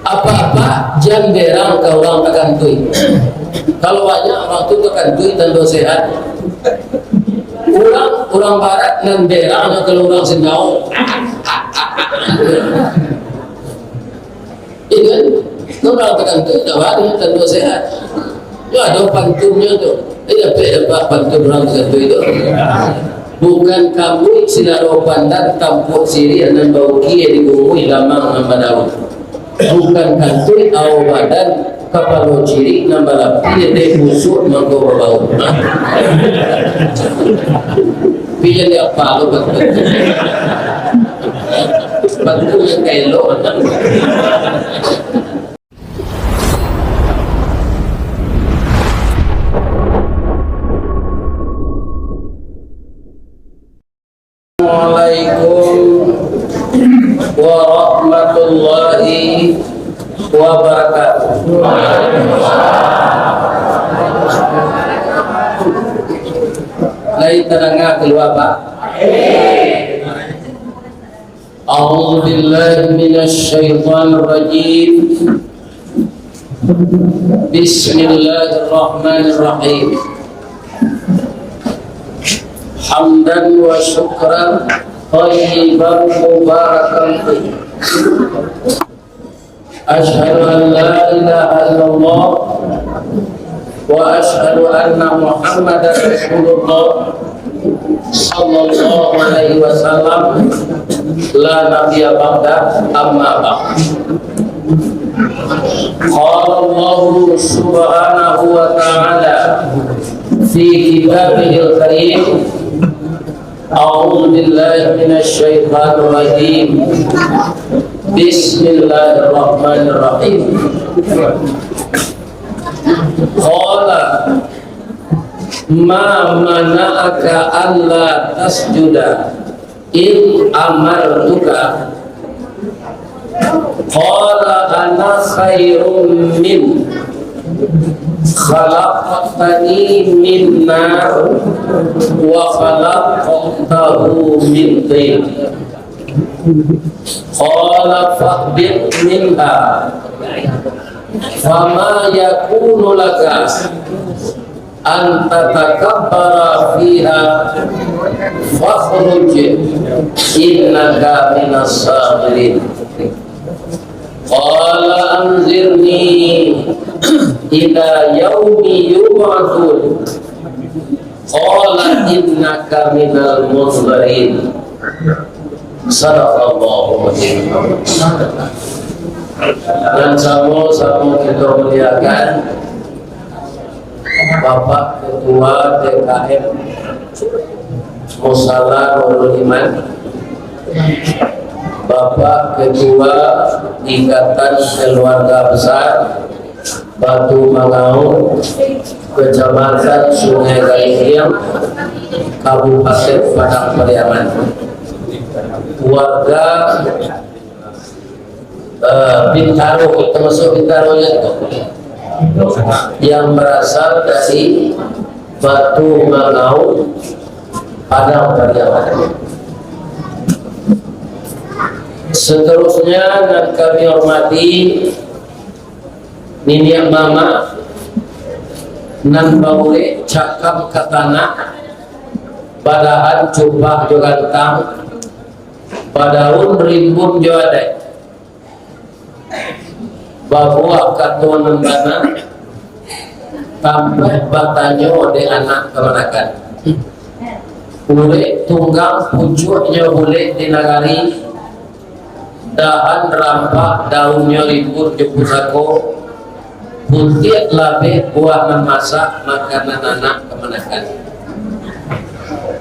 Apa-apa jangan berang ke orang terkantui. Kalau banyak orang itu terkantui tentu sehat. Orang barat dan berang kalau orang senjau. Ini kan orang terkantui tak ada tentu sehat. Ya ada pantunnya tu. Dapat pantun orang terkantui itu. Bukan kamu silaro pandan tampuk siri dan bau kie digumui lamang nambah daun. Bukan kantui au badan kapalo ciri nambah lapi de busuk mangko bau. Pijan dia apa lo pantun yang kailo. Assalamualaikum warahmatullahi wabarakatuh. Lai terangah keluar Pak. A'udzu billahi minasy syaithanir rajim. Bismillahirrahmanirrahim. Hamdan wa syukran thayyiban mubarakan fi. Asyhadu an la ilaha illallah wa asyhadu anna Muhammadar Rasulullah sallallahu alaihi wasallam la nabiyya ba'da amma ba'd. Qala Allah subhanahu wa ta'ala fi kitabihil karim. A'udzu billahi minasy syaithanir rajim. Bismillahirrahmanirrahim. Qala ma mana'aka alla tasjuda id amartuka. Qala ana khairum min khalaqtani min nar wa khalaqtahu min tin. Qala fahbit minha fama yakunu laka an tatakabbara fiha fakhruj innaka minas sabirin. Qala anzirni ila yaumi yub'atsun. Qala innaka minal munzirin. Sadaqallahu azim. Dan sama kita muliakan Bapak Ketua DKM Musala Nurul Iman, Bapak Ketua Ikatan Keluarga Besar Batu Mangaung, Kecamatan Sungai Gaihiyang, Kabupaten Padang Pariaman, warga Bintaro, termasuk Bintaro yang berasal dari Batu Mangaung, Padang Pariaman. Seterusnya dan kami hormati Niniak Mama nan baule cakap katana badahan cupak jogantang badaun rimbun joadai babuah katuan bana sampai batanyo de anak kemanakan boleh tunggang pucuknya boleh dinagari dahan rampak daunnya ribut jepusako buntit labe buah memasak makanan anak kemanakan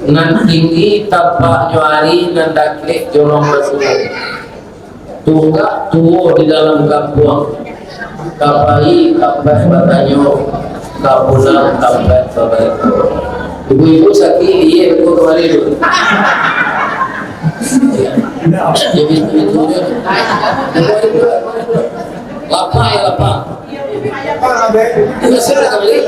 nan tinggi tapak nyuari nan daklik jorong bersuhu tunggak tuwo di dalam kampung kapai kapai batanyo kapulang kapai babai. Ibu-ibu sakit iya aku kembali dulu jadi itu lapang ya lapang sudah kembali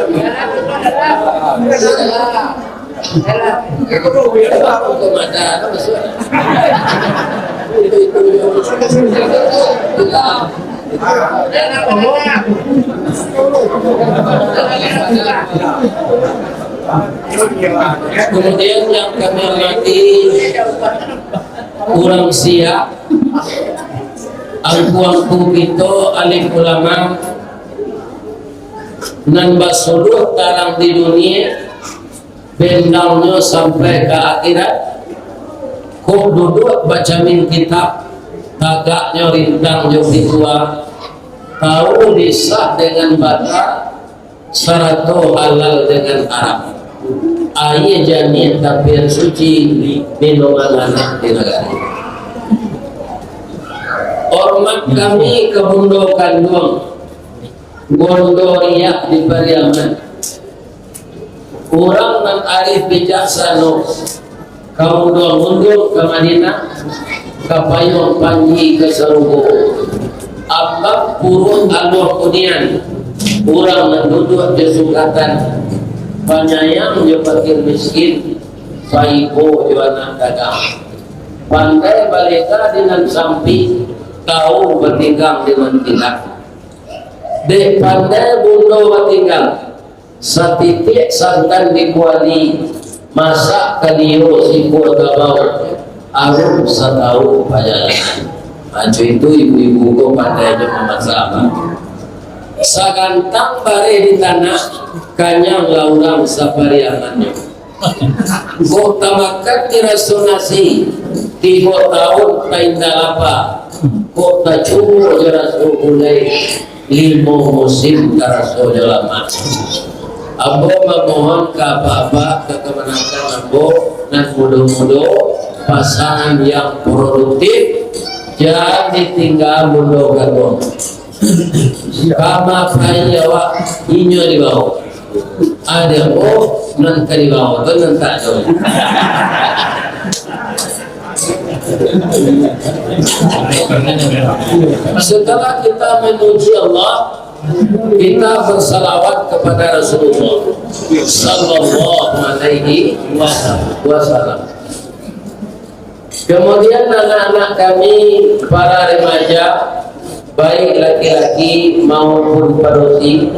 Kemudian yang kami hormati kurang siap angku-angku kita alim ulama nan basuluh tarang di dunia bendangnya sampai ke akhirat kok duduk baca min kitab tagaknya rintang jogi tua tahu disah dengan bata sarato halal dengan Arab ayah janin tapi suci minuman anak di negara. Hormat kami ke Bundo Kandung Gondoriak di Pariaman kurang dan arif bijaksana kamu doang mundur ke Madinah ke Payung Panji ke Serugo abab purun aluh kunian kurang dan duduk di Sukatan penyayang je fakir miskin saipo je anak dagang pandai balita dengan sampi tahu bertinggang dengan tidak dek pandai bundo bertinggang satitik santan di kuali masak kaliyo sipur kabau arum setau pajalan maju itu ibu-ibu ko pandainya memasak sagantang bare di tanah kanyang laurang sapariangannya kok tamakan dirasonasi 3 tahun taindalapa kok tak cumur jerasul mulai 5 musim tarasul lama Ambo memohon ke bapak ke kemenangan Ambo dan mudah-mudah pasangan yang produktif jangan ditinggal bundo gadong kama kayawa inyo di bawah ada nanti di bawah itu nanti jauh setelah kita memuji Allah kita bersalawat kepada Rasulullah sallallahu alaihi wasallam. Kemudian anak-anak kami para remaja baik laki-laki maupun parusi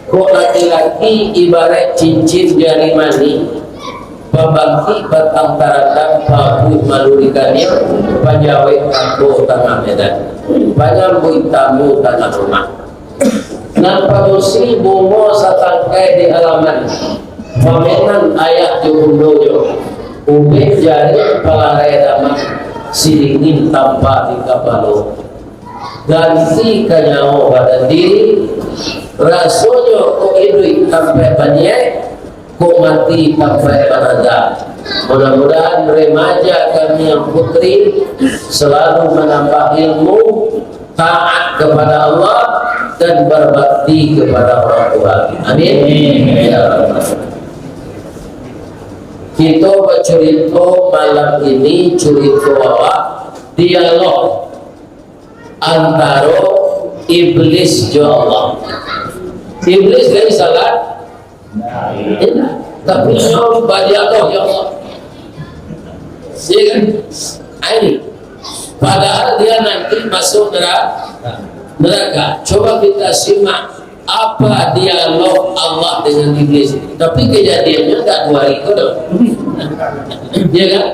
kok laki-laki ibarat cincin jari mani pembangki batang taratan pabut malurikannya panjawet kampo tanah medan panjambui tamu tanah rumah nan parusi bungo satangkai di halaman pamenan ayat jumdojo ubin jari palare damang silingin tanpa di kapalo ganti kanyaho badan diri rasulnya kok idui sampai banyak kok mati sampai panada. Mudah-mudahan remaja kami yang putri selalu menambah ilmu, taat kepada Allah dan berbakti kepada orang tua. Amin. Ya. Kita bercerita malam ini cerita awak dialog antara iblis dan Allah. Iblis dari salat, tapi Allah bagi Allah ya Allah. Ya kan? Ini padahal dia nanti masuk neraka. Coba kita simak apa dialog Allah dengan iblis. Tapi kejadiannya tak 2 hari itu dong. Ya kan?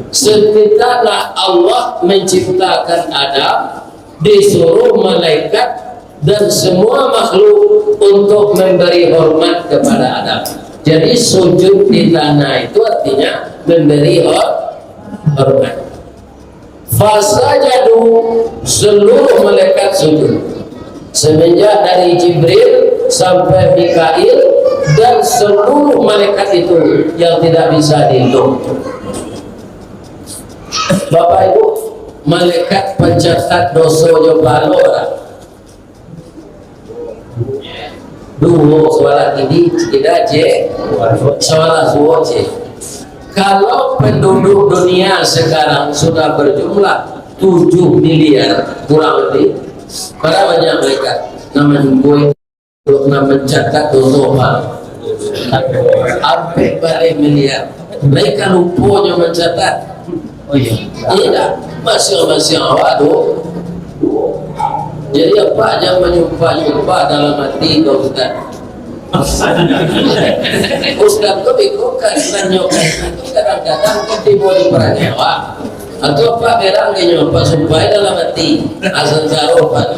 Setelah Allah menciptakan Adam, disuruh malaikat dan semua makhluk untuk memberi hormat kepada Adam. Jadi sujud di tanah itu artinya memberi hormat. Fasajadu, seluruh malaikat sujud. Semenjak dari Jibril sampai Mikail dan seluruh malaikat itu yang tidak bisa dihitung. Bapak Ibu, malaikat pencatat dosa jopalo orang. Dulu soalan ini tidak je, soalan dua je. Kalau penduduk dunia sekarang sudah berjumlah 7 miliar kurang lebih, para banyak mereka namanya gue untuk mencatat dosa sampai balik miliar. Mereka lupanya mencatat. Oh iya, tidak masing-masing awak Jadi apa aja menyumpah-nyumpah dalam hati kau Ustaz. Ustaz kau bikokan nanyokan itu kadang-kadang ketipu di peranyawa atau apa berang nyumpah sumpah dalam hati asal jaroban.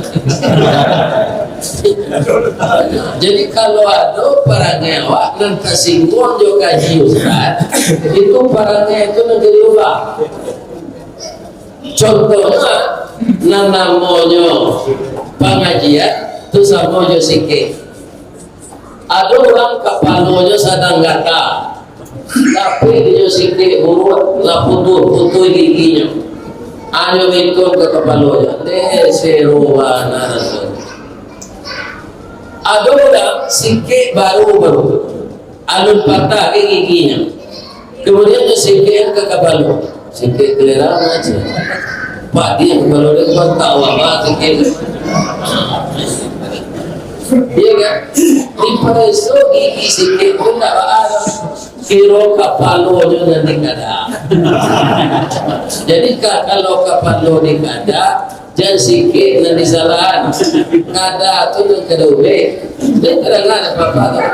Jadi kalau ada peranyawa dan kesinggung juga gaji Ustaz itu parangnya itu negeri ubah. Contohnya namanya pengajian itu sama jo sikit. Ada orang kapalonya sedang gata, tapi dia sikit buruk, lah putus giginya. Ayo ikut ke kapalonya, seruana. Ada orang sikit baru, alun patah ke giginya. Kemudian dia sikit ke kapalo, sikit kelerang aja. Pak dia kalau dia kau tahu apa sikit. Iya kan? Di pereso gigi sikit pun tak ada. Kiro kapalo juga nanti kada. Jadi kalau kapalo ni kada, jangan sikit nanti salah. Kada tu nak kedua. Dia kadang ada apa-apa.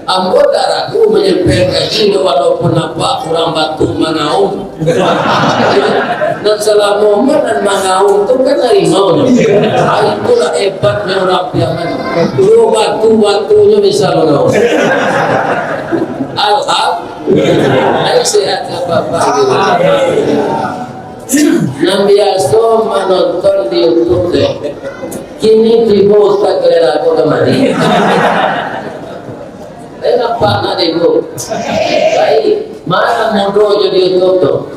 Ambo tak ragu menyampaikan kaji walaupun nampak kurang batu mangaung. Dan salah momen dan mangaung itu kan harimau. Itulah hebatnya orang Piaman. Dua batu-batunya bisa mangaung. Alhamdulillah. Sehat apa-apa. Yang biasa menonton di YouTube kini tiba Ustaz Kelera aku kemari. Nampak nak dego. Baik, mana modo jadi YouTube?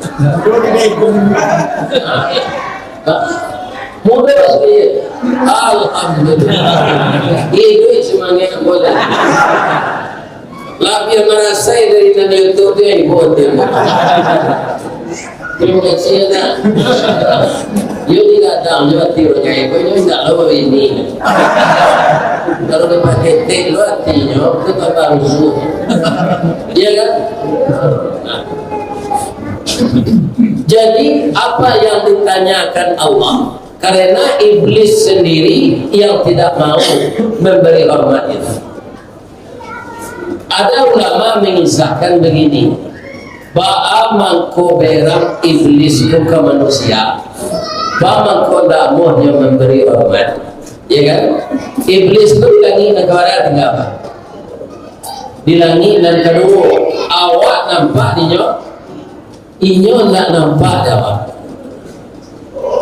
Modo sekali. Alhamdulillah. Itu semangat boleh. Lebih merasa dari YouTube dia buat dia. Terima kasih ya. Dia tidak tahu juga tirunya itu tidak tahu ini. Kalau dipakai tek lu artinya kita tahu. Iya kan? Nah. Jadi apa yang ditanyakan Allah? Karena iblis sendiri yang tidak mau memberi hormat itu. Ada ulama mengisahkan begini. Ba'a mangko berang iblis itu ke manusia. Ba'a mangko damuh yang memberi hormat. Ya kan? Iblis itu dilangi negara dengan apa? Dilangi dan kedua awak nampak inyo tak nampak jawab.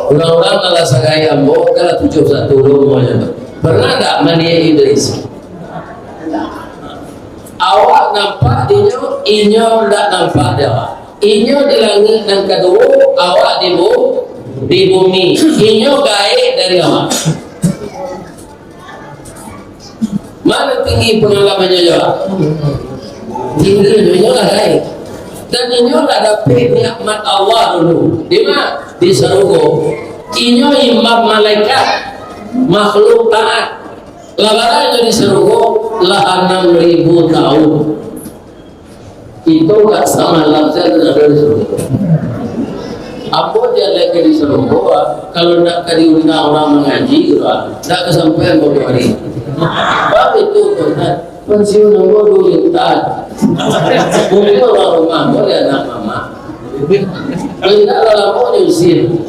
Orang-orang kalau sagaya ambo kalau 71 rumahnya pernah tak mania iblis? Awak nampak inyo tak nampak jawab. Inyo dilangi dan kedua awak di bumi. Inyo gaib dari awak. Mana tinggi pengalamannya jawab? Tinggi inyo lah gaib. Dan inyo lah dapat nikmat Allah dulu. Di mana? Di surga. Inyo imam malaikat makhluk taat. Labarannya di surga lah 6.000 tahun. Itu gak sama lafzat dan ada di surga. Apa dia lagi di surga? Kalau nak diundang orang mengaji, tak kesampaian beberapa hari. Bab itu kan pensiun nomor 2 juta. Mungkin orang rumah boleh anak mama. Tidak lah mau nyusin.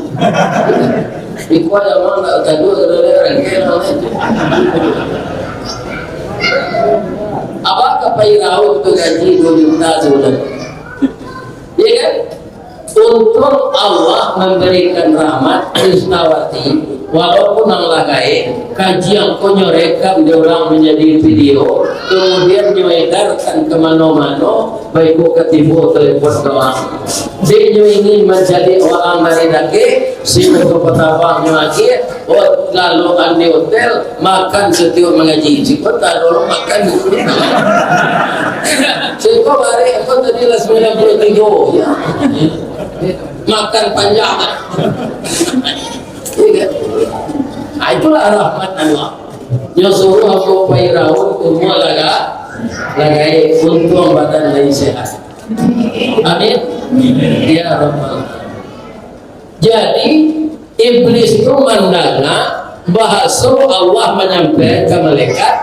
Ikuah yang mau tak gaduh kerana rengkel. Apakah Pairau itu gaji 2 juta sebulan? Ya kan? Untuk Allah memberikan rahmat Krisnawati, walaupun nang lagai kaji yang kau nyorekam dia orang menjadi video, kemudian nyoedarkan kemana-mana, baik ketipu telepon doang. Dia ingin menjadi orang dari dake, si untuk petapangnya lagi, lalu di hotel makan setiap mengaji. Si kota dulu makan di hotel. Si kota hari aku tadi lah 93 ya. Makan panjang. Nah, itulah rahmat Allah. Dia suruh aku Pairau semua lagai untung badan lain sehat. Amin. Ya Rabbal. Jadi Iblis itu mandangna bahasa Allah menyampaikan ke malaikat,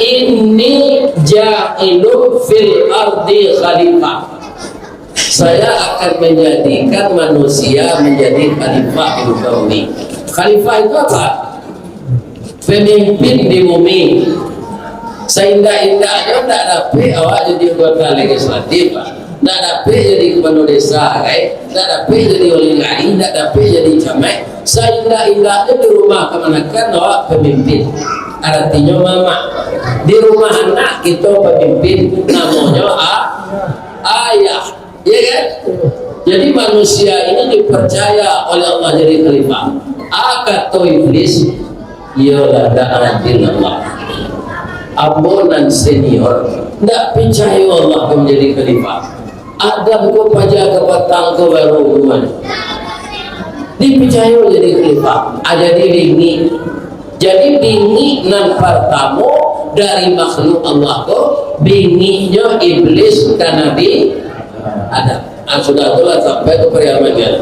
ini ja'ilun fil ardi khalifah, saya akan menjadikan manusia menjadi khalifah di bumi. Khalifah itu apa? Pemimpin di bumi. Seindah-indahnya tidak dapat awak jadi anggota legislatif, tidak dapat jadi kepala desa, tidak dapat jadi wali lari, tidak dapat jadi camat. Seindah-indahnya di rumah kemanakan awak pemimpin, artinya mama. Di rumah anak kita pemimpin, namanya ayah, ya kan? Jadi manusia ini dipercaya oleh Allah jadi khalifah. Kata iblis, yalah da'atil Allah, abonan senior tidak percaya Allah menjadi khalifah. Adam ko paja ke batang ko baru hubungan dipercaya jadi khalifah. Jadi bingi, jadi bingi nan pertama dari makhluk Allah ko binginya iblis dan Nabi Adam. Sudah itulah sampai ke periamannya,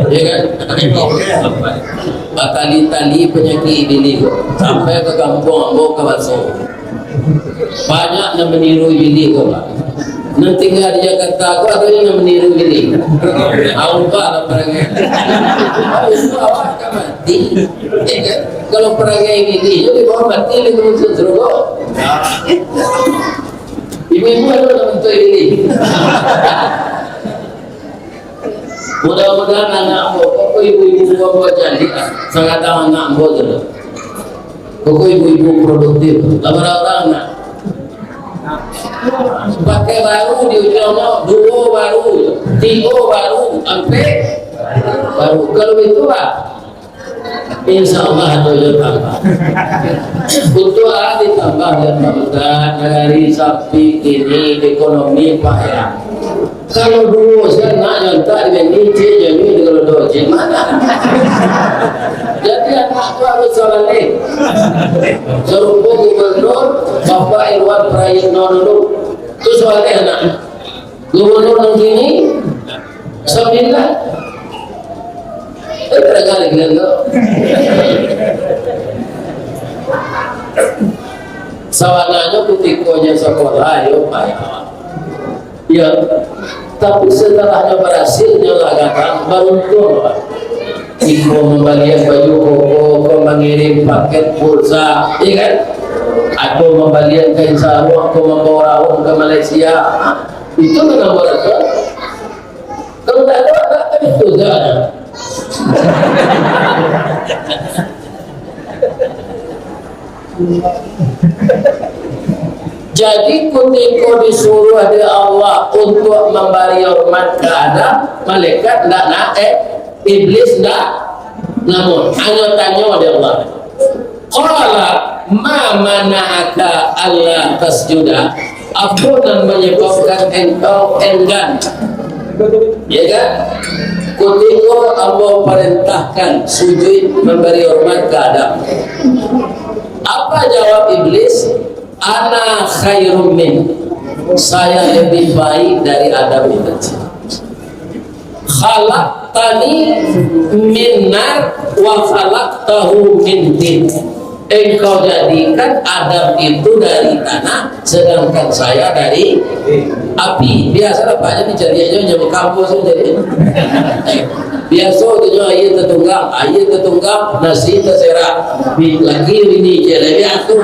ya kan? Tali-tali penyakit ini sampai ke kampung mau ke Baso. Banyak yang meniru ini kok, Pak. Nanti tinggal di Jakarta, kok ada yang meniru ini. Awak lah perangai. Itu awak kan mati. Kalau perangai ini, jadi bawa mati lagi muncul surga. Ibu-ibu ada bentuk ini. Mudah-mudahan anak kok ibu-ibu buat jadi sangat anak buat dulu. Kok ibu-ibu produktif, orang-orang nak pakai baru di ujungnya, 2 baru, 3 baru, sampai baru. Kalau itu Pak, insya Allah ada yang tambah. Untuk ditambah dan tambah dari sapi ini ekonomi Pak ya. Kalau dulu saya nak nyontak dengan ije jadi kalau doji mana? Jadi anak itu harus soleh. Serupa gubernur Bapak Irwan Prayitno dulu itu soleh anak. Gubernur yang kini 9. Terkali gitu. Sawananya kutikonya sekolah yo Pak. Ya, tapi setelahnya berhasil nyelagakan beruntung Pak. Iko membagian baju koko, mengirim paket pulsa, iya kan? Aku membagian kain sarung, aku membawa rawon ke Malaysia. Itu kan berhasil. Kalau tak ada, itu tak ada. Jadi ketika disuruh ada Allah untuk memberi hormat ke Adam, malaikat tidak nak, iblis tidak, namun hanya tanya oleh Allah. Qala ma mana'aka alla tasjuda, apa yang menyebabkan engkau enggan, ya kan? Ketika Allah perintahkan sujud memberi hormat ke Adam, apa jawab iblis? Ana khairum min, saya lebih baik dari Adam itu. Khalaqtani min nar wa khalaqtahu min tin. Engkau jadikan Adam itu dari tanah, sedangkan saya dari api. Biasa Pak, jadi aja nyamuk kampus jadi. Biasa tu ayat tertunggang, nasi terserak, lagi ini jadi biasa.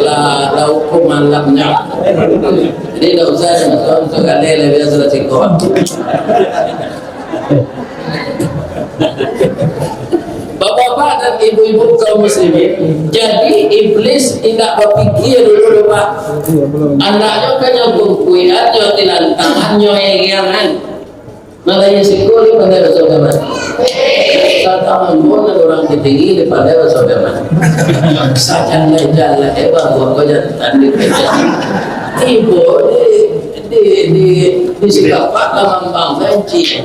La hukum malamnya. Jadi tidak usah untuk kalian biasa resiko. Bapak-bapak dan ibu-ibu kaum muslimin, jadi iblis tidak berpikir dulu Pak. Anaknya kan yang berkuiannya, tilantangannya, egerangan. Makanya sikuli pada saudara. Tangan pun orang tinggi daripada saudara. Sajan jalan hebat gua jadi tadi. Ibu di sikap lambang benci.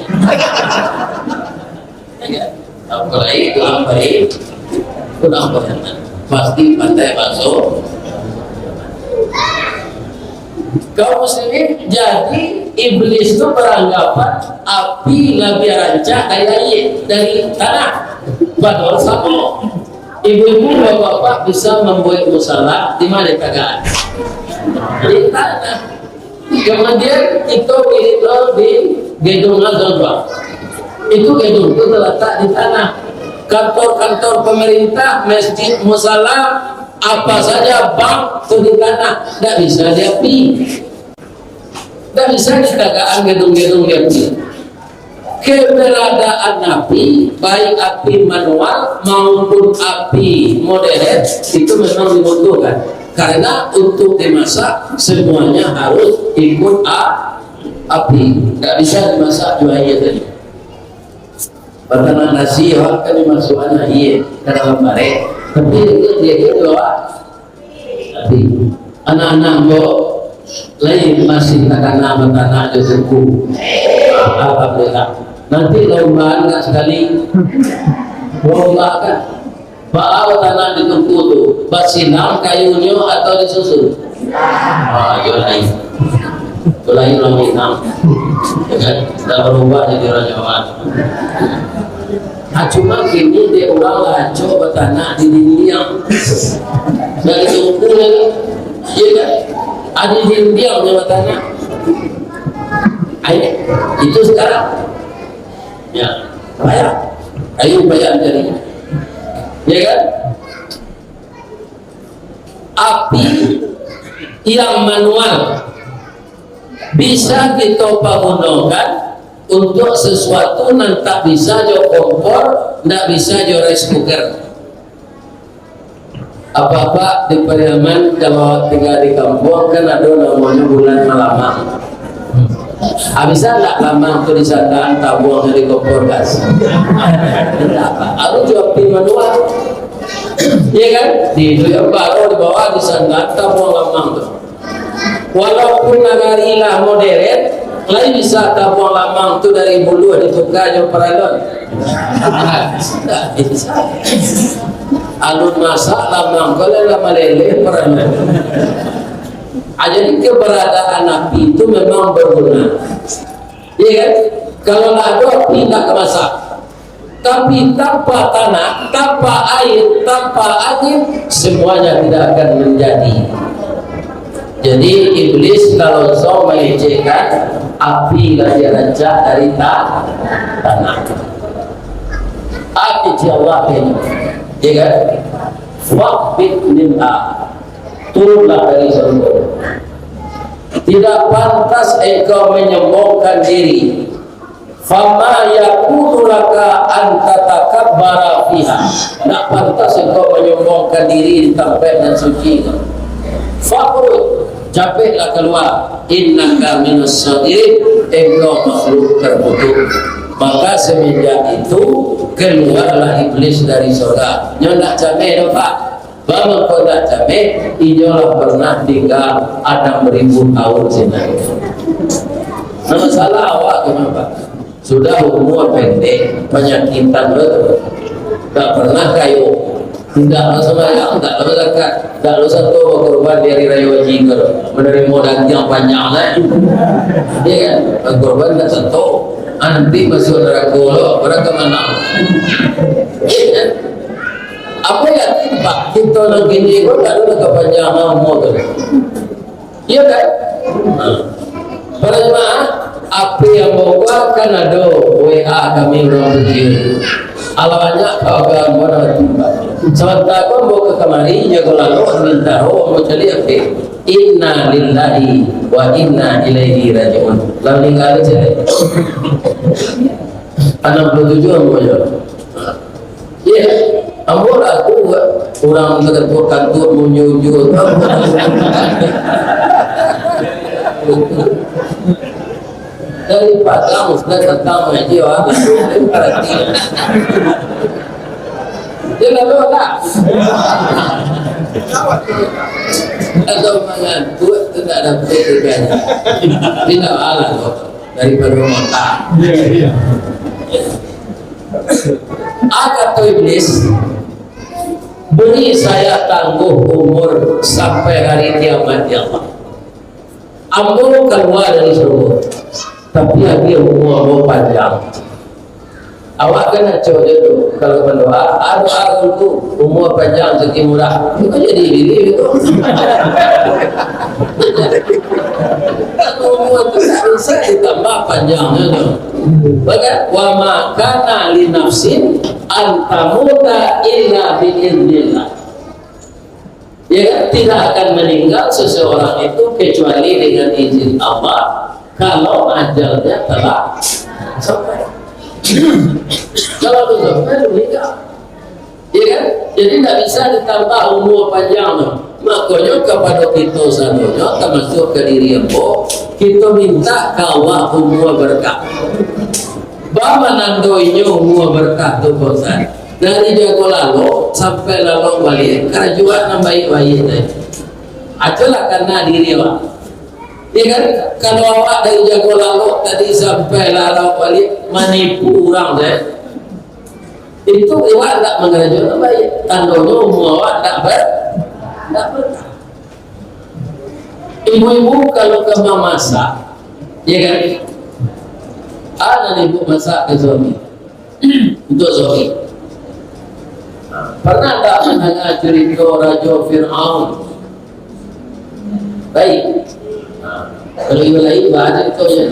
Apalagi lambai kurang berkenan pasti pandai masuk. Kaum muslimin, jadi iblis itu beranggapan api lebih rancak dari tanah. Padahal sama. Ibu-ibu, bapak-bapak bisa membuat musalah di mana kagaan? Di tanah. Kemudian itu di gedung Al-Ghazwa. Itu gedung itu terletak di tanah. Kantor-kantor pemerintah, masjid, musalah, apa saja bank itu di tanah. Tidak bisa diapi. Tidak bisa dikatakan gedung-gedung diapi. Keberadaan api, baik api manual maupun api modern, itu memang dibutuhkan. Karena untuk dimasak semuanya harus ikut api. Tidak bisa dimasak jualnya tadi. Pertama nasi kan dimasukkan iya ke dalam barek. Tapi dia bawa api. Anak-anak lain masih nama tanah Josephku. Alhamdulillah. Nanti lombaan nggak sekali lomba kan? Bawa tanah ditumpuk tuh, basinam kayunya atau disusun? Lain orang Minang, ya kan? Sudah berubah jadi orang Jawa. Cuma kini dia orang laco bertanah di dinding, dari tumpuk lagi, ya kan? Ada dinding yang bertanah. Ayo, itu sekarang. Ya, bayar. Ayo bayar jadi. Ya kan? Api yang manual bisa kita gunakan untuk sesuatu yang tak bisa jo kompor, tak bisa jo rice cooker. Apa-apa di Pariaman kalau tinggal di kampung kan ada namanya bulan Malamang. Bisa nggak lama untuk disandang tabung dari kompor gas? Aku jawab di manual, iya kan? Di baru di bawah disandang tabung lamang tuh. Walaupun nagarilah modern, lain bisa tabung lamang tuh dari bulu ditukar jauh peralon. Tidak bisa. Alun masak lamang kalau lama lele peralon. Jadi keberadaan api itu memang berguna, ya kan? Kalau ada api tak kemasak, tapi tanpa tanah, tanpa air, tanpa angin, semuanya tidak akan menjadi. Jadi iblis kalau so melecehkan api dia rancak dari tanah. Api Allah ini, ya kan? Waqbit minha, turunlah dari surga. Tidak pantas engkau menyombongkan diri. Fama yakunu laka an tatakabbara fiha. Tidak pantas engkau menyombongkan diri di tempat dan suci. Fakhruj, capeklah keluar. Innaka minas sagirin, engkau makhluk terkutuk. Maka semenjak itu keluarlah iblis dari surga. Nyonak capek dong Pak. Bangun kota capek, ijolah pernah tinggal 6.000 tahun sini. Nama salah awak kenapa? Sudah umur pendek, penyakitan betul. Tak pernah kayu, tidak sembahyang, tak berzakat, tak satu korban dari raya jingger, menerima daging panjang lah. Iya kan? Korban tak satu, nanti masuk neraka lo, berapa mana? Iya kan? Apa ya Pak? Kita lagi ni pun tak ada kepanjangan umur tu. Iya kan? Para jemaah, apa yang bawa kan ada WA kami orang kecil. Alamannya kawan bodoh tiba. Sementara kau bawa ke kamari, jaga lalu minta roh mau cari apa? Inna lillahi wa inna ilaihi rajiun. Lalu kali cari. 67 ambo jauh. Iya. Ambo aku orang ketua kantor menyujud. Dari padang sudah tentang jiwa berarti. Dia lalu tak. Atau mengantu tidak ada pekerjaannya. Tidak alah daripada mata. Kata iblis, beri saya tangguh umur sampai hari kiamat ya Allah. Ambo keluar dari surga, tapi lagi umur panjang. Awak kena coba dulu kalau berdoa, doa untuk umur panjang rezeki murah. Itu jadi diri itu. Umur itu tak bisa ditambah panjangnya tu. Bahkan wa ma kana li nafsin an tamuta illa bi idznillah. Ya, tidak akan meninggal seseorang itu kecuali dengan izin Allah kalau ajalnya telah sampai. Kalau belum sampai meninggal, ya kan? Jadi tidak bisa ditambah umur panjang. Makanya kepada kita sanonya termasuk ke diri ambo, kita minta ke Allah umur berkah. Bapa nandoinya umur berkah tu bosan. Dari jago lalu sampai lalu balik, karena juga nambahi bayi tadi. Aculah karena diri awak. Ya kan? Kalau awak dari jago lalu tadi sampai lalu balik menipu orang tadi, itu awak tak mengerjakan nambahi. Tandanya umur awak tak berkah. Ibu-ibu kalau ke masak, ya kan? Ada ibu masak ke suami untuk suami. Pernah tak mendengar cerita Raja Fir'aun? Baik. Kalau ibu lain baca itu ya.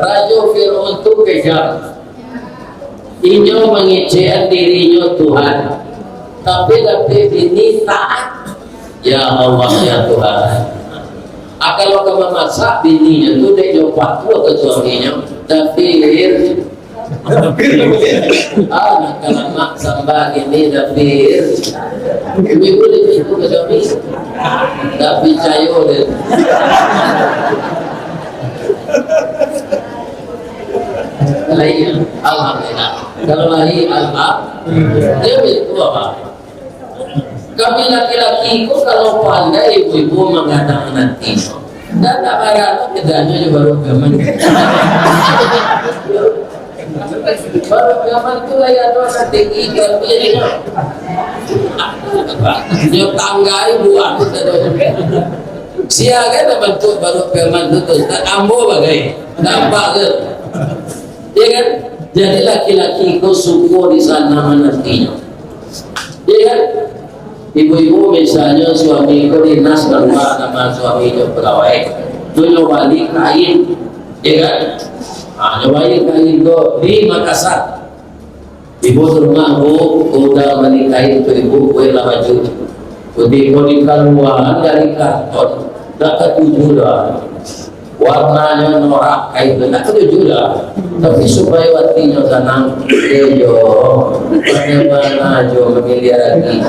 Raja Fir'aun itu kejam. Inyo mengecewakan dirinya Tuhan, tapi ini taat. Ya Allah ya Tuhan. Kalau kamu masak bininya tu dia jawab tu ke suaminya, tapi nak kalau mak sambal ini dapir, ibu dia itu ke suami, tapi cayo dia. Lain, alhamdulillah. Kalau lagi alhamdulillah, dia itu apa? Kami laki-laki itu kalau pandai ibu-ibu mengatakan nanti dan tak marah kerjanya juga baru gaman. Baru gaman itu lah yang ada tinggi tapi dia tanggai buat siaga bentuk baru gaman itu tak ambo bagai nampak ke, ya kan? Jadi laki-laki itu syukur di sana menantinya, ya kan? Ibu-ibu misalnya suami itu dinas nama suaminya pegawai, tu nyobali kain, ya kan? Nyobali kain itu di Makassar. Ibu rumah bu, udah menikahi itu ibu, kue lah baju. Ibu dikeluaran dari karton, dah ketujuh dah. Warnanya norak kain itu, dah ketujuh dah. Tapi supaya hatinya senang, jo, bagaimana jo memilih lagi.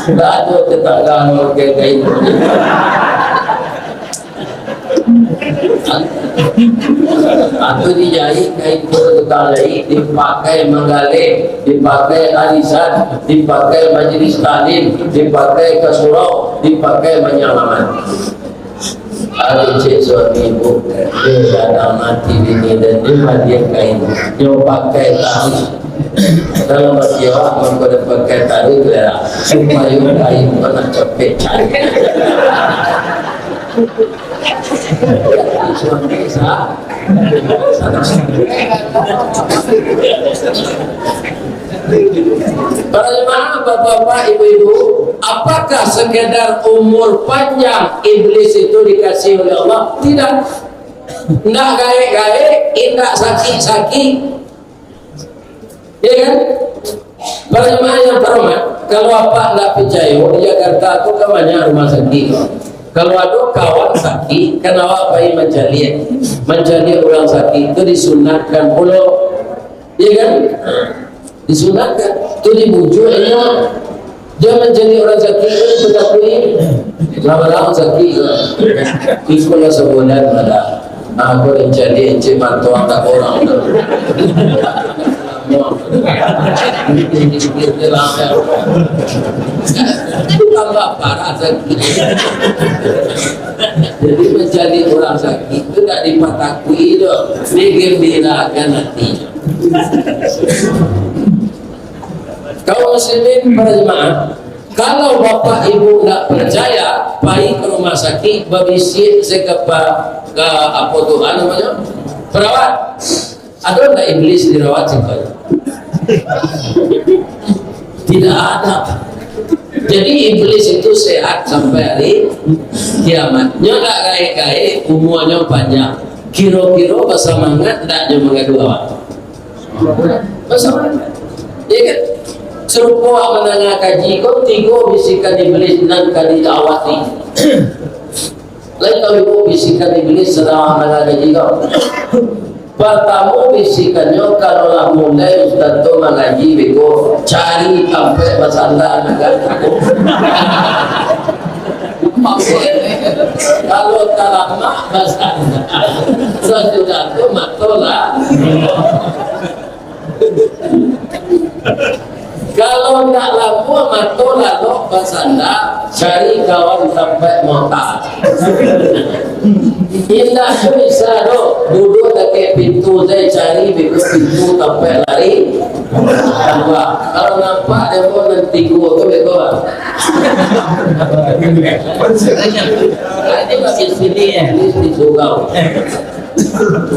Tak ada tetangga orang kain itu. Atau dijahit kain berkali dipakai menggale, dipakai arisan, dipakai majelis taklim, dipakai ke surau, dipakai menyalaman. Ada cik suami ibu, dia dah mati bini dan dia kain, dia pakai tali. Dalam berjiwa menggoda pakai tali gelera supaya kain pernah cepet cari. Suami sah. Para jemaah, bapak-bapak, ibu-ibu, apakah sekedar umur panjang iblis itu dikasih oleh Allah? Tidak. Tidak gaek-gaek, tidak sakit-sakit, ya kan? Para jemaah yang terhormat, kalau apa tidak percaya di Jakarta itu kan banyak rumah sakit. Kalau ada kawan sakit, kenapa pergi mencari orang sakit itu disunatkan pula, ya kan? Disunatkan, itu dibujuknya. Jangan jadi orang sakit itu tetapi lama-lama sakit. Ikulah sebulan ada. Aku mencari encik mantu angkat orang. Tambah parah sakit. Jadi menjadi orang sakit itu tidak dipatakui dong, digembirakan hatinya. Kaum muslimin para jemaah, Kalau bapak ibu nggak percaya, pergi ke rumah sakit, babisi ke apa tuh namanya perawat. Ada nggak iblis dirawat juga? Tidak ada. Jadi iblis itu sehat sampai hari kiamatnya, nggak kaya umurnya panjang. Kira-kira bersemangat tidaknya mengadu awak. Bersemangat, ya kan? Serupa menengah kaji kau tiga bisikan iblis nan kali awati. Lain kau ibu bisikan iblis sedang menengah kaji kau. Pertama bisikannya kalau lah mulai Ustaz tu mengaji bego cari sampai masalah negara. Kalau tak lama masalah sesudah tu matolah. Kalau tak lama matolah lo masalah cari kawan sampai mata. Indah bisa do duduk dekat pintu saya cari pintu sampai lari. Kalau nampak dia pun nanti gua tu bego. Ini masih sini ya di surau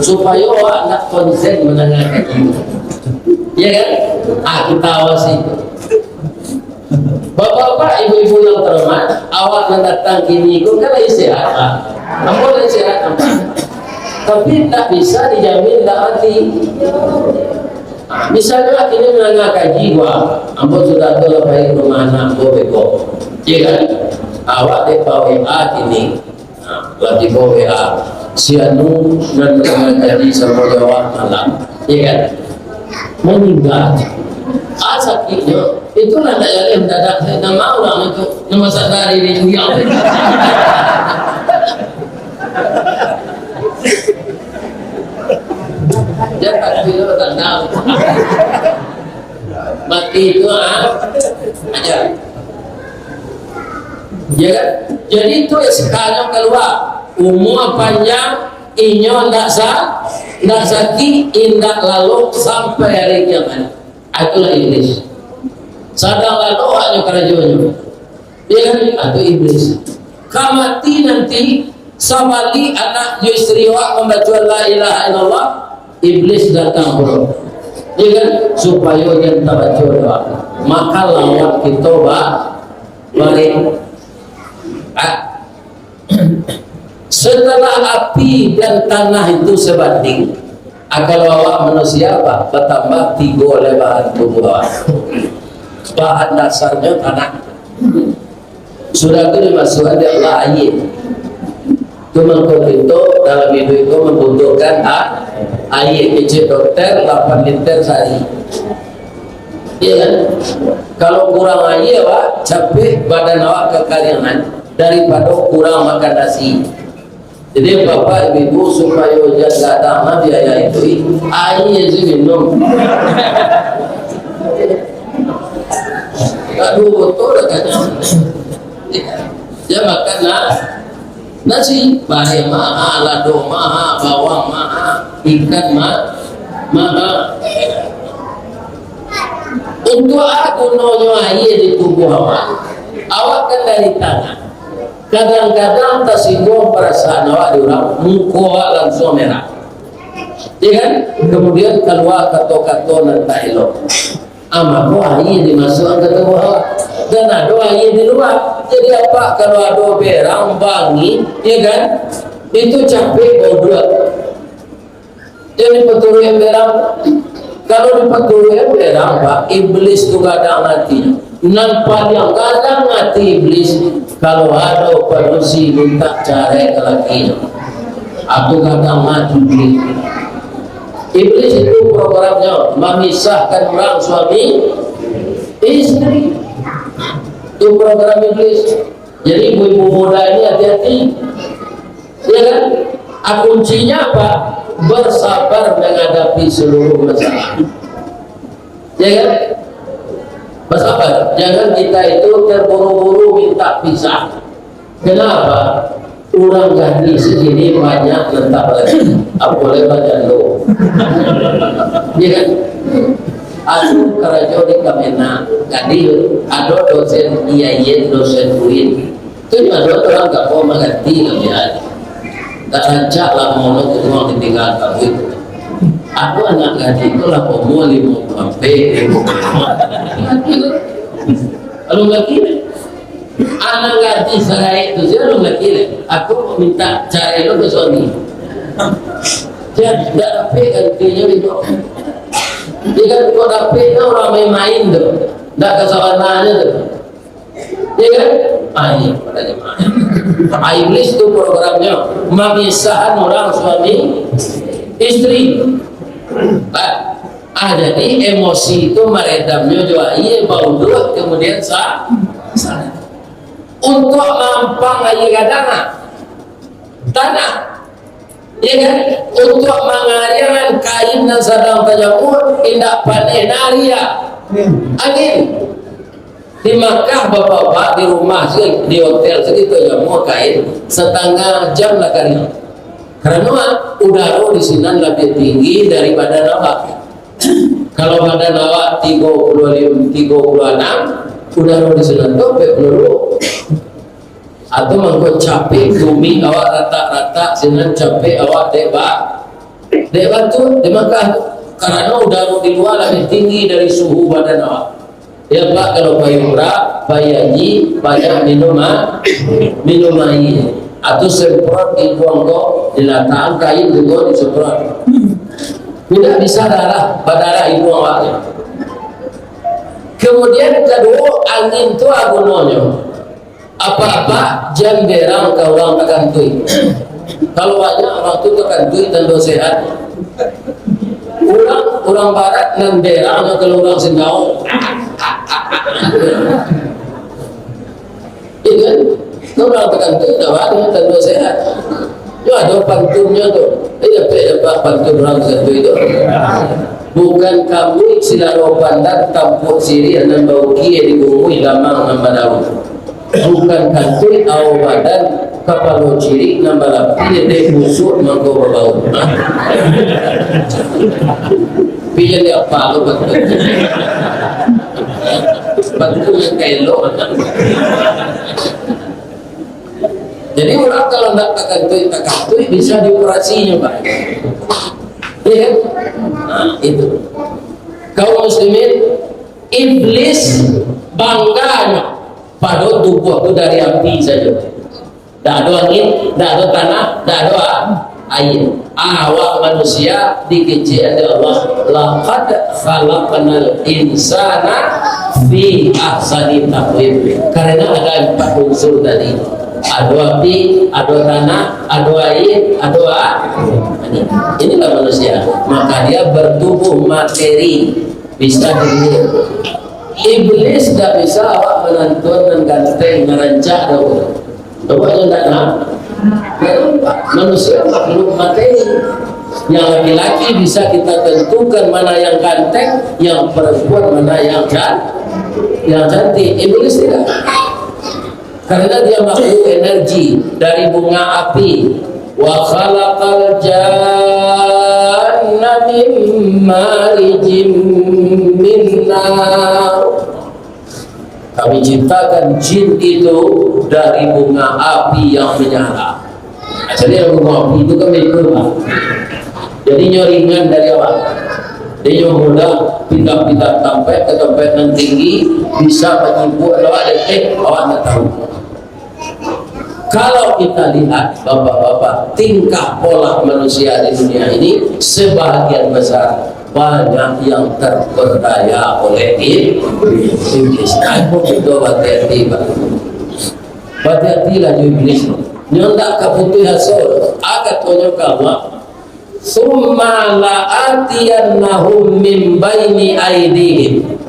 supaya awak nak konsen mendengarkan ini. Ya kan? Kita awasi. Bapak-bapak, ibu-ibu yang terhormat, awak mendatang kini itu kan istirahat. Boleh istirahat, tapi tak bisa dijamin tak mati. Misalnya ini menengah kaji gua, ambo sudah tahu lepas rumah anak gua bego. Ya kan? Awak depa WA kini, berarti gua WA si anu dan menengah kaji sama jawab malam. Ya kan? Meninggal. Sakitnya itulah tak yang mendadak saya nama orang itu nama sadari di dunia. Dia tak bila tak tahu mati itu aja. Ya kan? Jadi itu sekarang keluar umur panjang inyo ndak sakit indak lalu sampai hari kiamat. Itulah iblis. Sadang lalu hanya kerajaannya. Dia kan itu iblis. Kamati nanti sabali anak istri wa membaca la ilaha illallah, iblis datang bro. Dia kan supaya kita baca doa. Maka lawat kita balik. Setelah api dan tanah itu sebanding, kalau awak manusia apa? Bertambah 3 oleh bahan tubuh awak. Bahan dasarnya tanah. Sudah itu dimasukkan di Allah air. Cuma itu dalam hidup itu membutuhkan air. Ijib dokter 8 liter sehari. Iya kan? Kalau kurang air awak capek badan awak kekeringan daripada kurang makan nasi. Jadi bapak ibu supaya jaga dana biaya itu air je minum. Aduh betul katanya. Dia makan nasi, bahaya mahal, lado mahal, bawang mahal, ikan mahal. Untuk aku nonya air di tubuh awak kan dari tangan. Kadang-kadang tersinggung perasaan awak diorang muka langsung merah. Ya kan? Kemudian keluar kato-kato dan tak elok. Maka air dimasukkan ke tubuh awak. Dan ada air di luar. Jadi apa? Kalau ada berang, bangi, ya kan? Itu capek bodoh. Jadi betul yang berang. Kalau dipetulkan berang, Pak, iblis itu kadang hatinya. Nampak yang kadang hati iblis kalau ada panusi minta cara ke lakinya atau kadang mati iblis itu programnya memisahkan orang suami istri. Itu program iblis. Jadi ibu-ibu muda ini hati-hati, ya kan? Kuncinya apa? Bersabar menghadapi seluruh masalah, ya kan? Bersabar, jangan kita itu terburu-buru minta pisah. Kenapa? Orang ganti segini banyak letak lagi. Apa boleh baca lo? Ya kan? Anu karajo di kamena kadi ada dosen IAIN dosen UIN itu ada orang gak mau mengerti kami ada tak rancak lah mau uang ditinggal kamu itu aku anak gaji itu lah mau 5 HP kalau lagi anak gaji saya itu saya belum lagi aku minta cari lo ke Sony dia tidak dapat gantinya itu. Dia kan kok dapet orang main-main tuh, tidak kesawanannya tuh. Dia kan main pada jemaah. Iblis itu programnya memisahkan orang suami istri. Jadi emosi itu meredamnya juga. Iya bau dulu kemudian sah. Untuk mampang aja kadang tanah. Ya kan? Untuk mengajarkan kain dan sedang tajamur indah panen naria angin di Makkah bapak-bapak di rumah di hotel segitu aja mau kain setengah jam lah kali karena udara di sini lebih tinggi daripada awak. Kalau badan awak 35, 36 udara di sini tuh 40 atau mangkok capek bumi awak rata-rata sinan capek awak debat tuh di Makkah karena udara di luar lebih tinggi dari suhu badan awak. Ya Pak, kalau bayi murah, bayi haji, banyak minum air atau semprot di buangko di latang kain juga disemprot. Tidak bisa darah berdarah ibu awaknya. Kemudian kedua angin itu agunonyo. Apa-apa jam berang ke orang terkantui. Kalau banyak orang itu terkantui tentu sehat. Orang barat nan berang kalau orang sendau. Iya kan? Kalau orang terkantui tentu sehat. Itu ada pantunnya tuh. Dapat pantun orang terkantui itu. Bukan kamu silaro pandat tampuk siri dan bau kie di bumi lamang nambah daun. Bukan kantui au badan kapal ciri nambah lapi de busuk mangko bau. Piye dia palu betul. Betul yang kailo. Jadi orang kalau nak takantui bisa dioperasinya Pak. Iya. Nah, itu. Kaum muslimin iblis bangganya pada tubuh itu dari api saja. Tidak ada angin, tidak ada tanah, tidak ada air. Awak manusia dikecil oleh Allah. Laqad khalaqnal insana fi ahsani taqwim. Karena ada 4 unsur tadi. Ada api, ada tanah, ada air, ada angin. Inilah manusia. Maka dia bertubuh materi, bisa dilihat. Iblis tidak bisa awak menentukan dan ganteng merancak dahulu. Coba yang tak manusia makhluk materi. Yang laki-laki bisa kita tentukan mana yang ganteng, yang perempuan mana yang cantik. Iblis tidak. Karena dia makhluk energi dari bunga api. Wa khalaqal janna min marijin min nar. Kami ciptakan jin itu dari bunga api yang menyala. Jadi yang bunga api itu kan berubah. Jadi nyoringan dari awal. Dia mudah pindah-pindah sampai ke tempat yang tinggi bisa menyibuk awak dan awak tak tahu. Kalau kita lihat bapak-bapak tingkah pola manusia di dunia ini sebagian besar banyak yang terperdaya oleh iblis. Aku betul hati-hati Pak. Hati-hatilah iblis. Nyontak keputusan sol. Agat tonyo kamu. Summa la'atiyannahum min baini aidihim.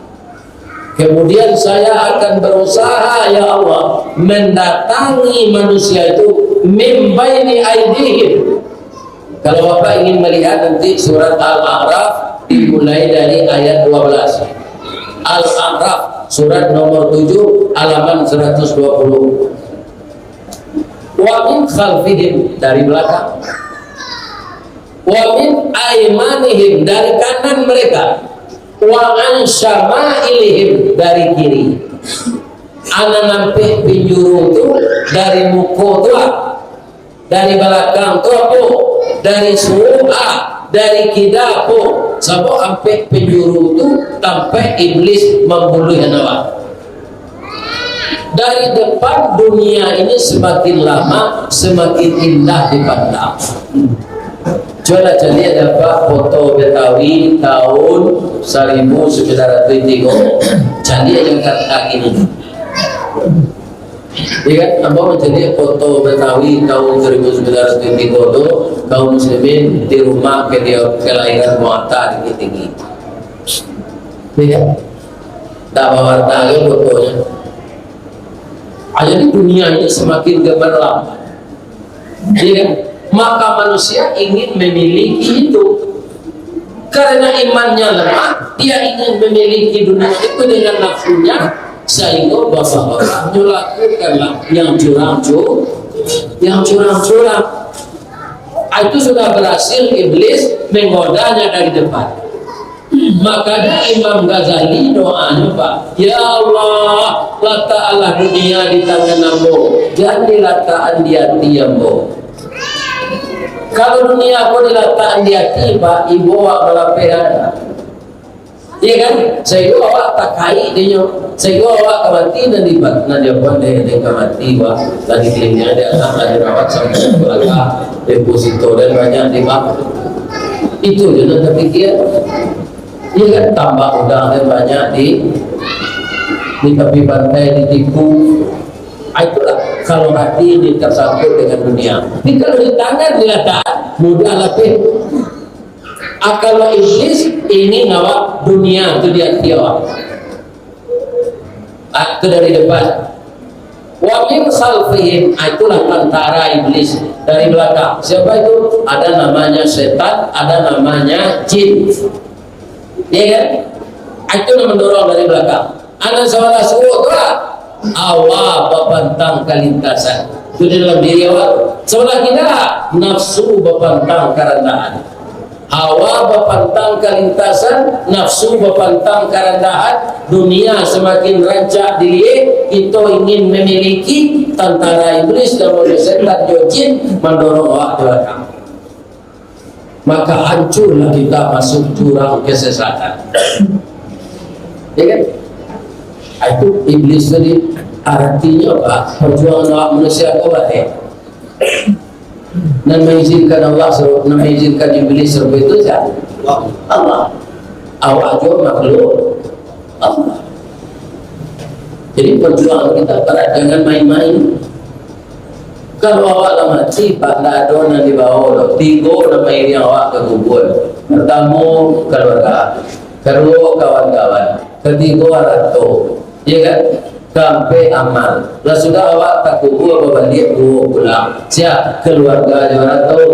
Kemudian saya akan berusaha ya Allah mendatangi manusia itu min baini aidihim. Kalau Bapak ingin melihat nanti surat Al-A'raf dimulai dari ayat 12. Al-A'raf surat nomor 7 halaman 120. Wa min khalfihim dari belakang. Wa min aimanihim dari kanan mereka. wa an syama'ilihim dari kiri. Ana nampe pinjuru tu dari muka tu, dari belakang tu apa, dari su'a, dari kida apa, sebab sampai penjuru tu sampai iblis membuluh awak. Dari depan dunia ini semakin lama semakin indah dipandang. Coba cari dapat foto Betawi tahun 1903, cari yang kata ini. Ya kan, apa menjadi foto Betawi tahun 1903 itu kaum muslimin di rumah kelahiran Muatta tinggi-tinggi. Ya kan, tak bawa tangga fotonya. Jadi dunia ini semakin gemerlap. Ya kan, maka manusia ingin memiliki itu. Karena imannya lemah, dia ingin memiliki dunia itu dengan nafsunya. Sehingga bapak-bapak melakukanlah yang curang-curang. Itu sudah berhasil iblis menggodanya dari depan. Maka Imam Ghazali doanya Pak, ya Allah, letaklah dunia di tanganmu, jangan diletakkan di hatimu. Kalau dunia aku diletakkan di hati Pak, ibu awak melapehan. Iya kan? Saya awak tak kait dia. Saya awak kemati nanti dia pun dia kemati Pak. Tadi kliniknya dia ada rawat sampai keluarga deposito dan banyak di Pak. Itu je nak terfikir. Iya kan? Tambah udang dan banyak di tepi pantai ditipu. Itulah kalau hati ini tersangkut dengan dunia. Ini kalau di tangan diletak mudah lapih. Kalau iblis ini ngawak dunia itu dia tiawak. Itu dari depan. Wa min khalfihim, itulah tentara iblis dari belakang. Siapa itu? Ada namanya setan, ada namanya jin. Ya kan? Itu yang mendorong dari belakang. Ada saudara suruh awal bapantang kalintasan. Itu di dalam diri awal. Sebelah kita nafsu bapantang kerendahan. Hawa bapantang kalintasan, nafsu bapantang kerendahan, dunia semakin rancak diri, kita ingin memiliki tentara iblis dan setan jin mendorong awak belakang. Maka hancurlah kita masuk jurang kesesatan. Ya kan? Itu iblis tadi artinya apa? Perjuangan awak manusia awak dan mengizinkan Allah dan mengizinkan iblis serba itu siapa? Allah. Awak juga makhluk Allah. Jadi perjuangan kita berat, jangan main-main. Kalau awak dah mati, pada adona di bawah, tiga nama ini awak ke kubur. Pertama keluarga, kedua kawan-kawan, ketiga ratu, ya kan? Sampai amal. Lah sudah awak tak kubur berbalik dua pulang. Siap keluarga jawab tahu.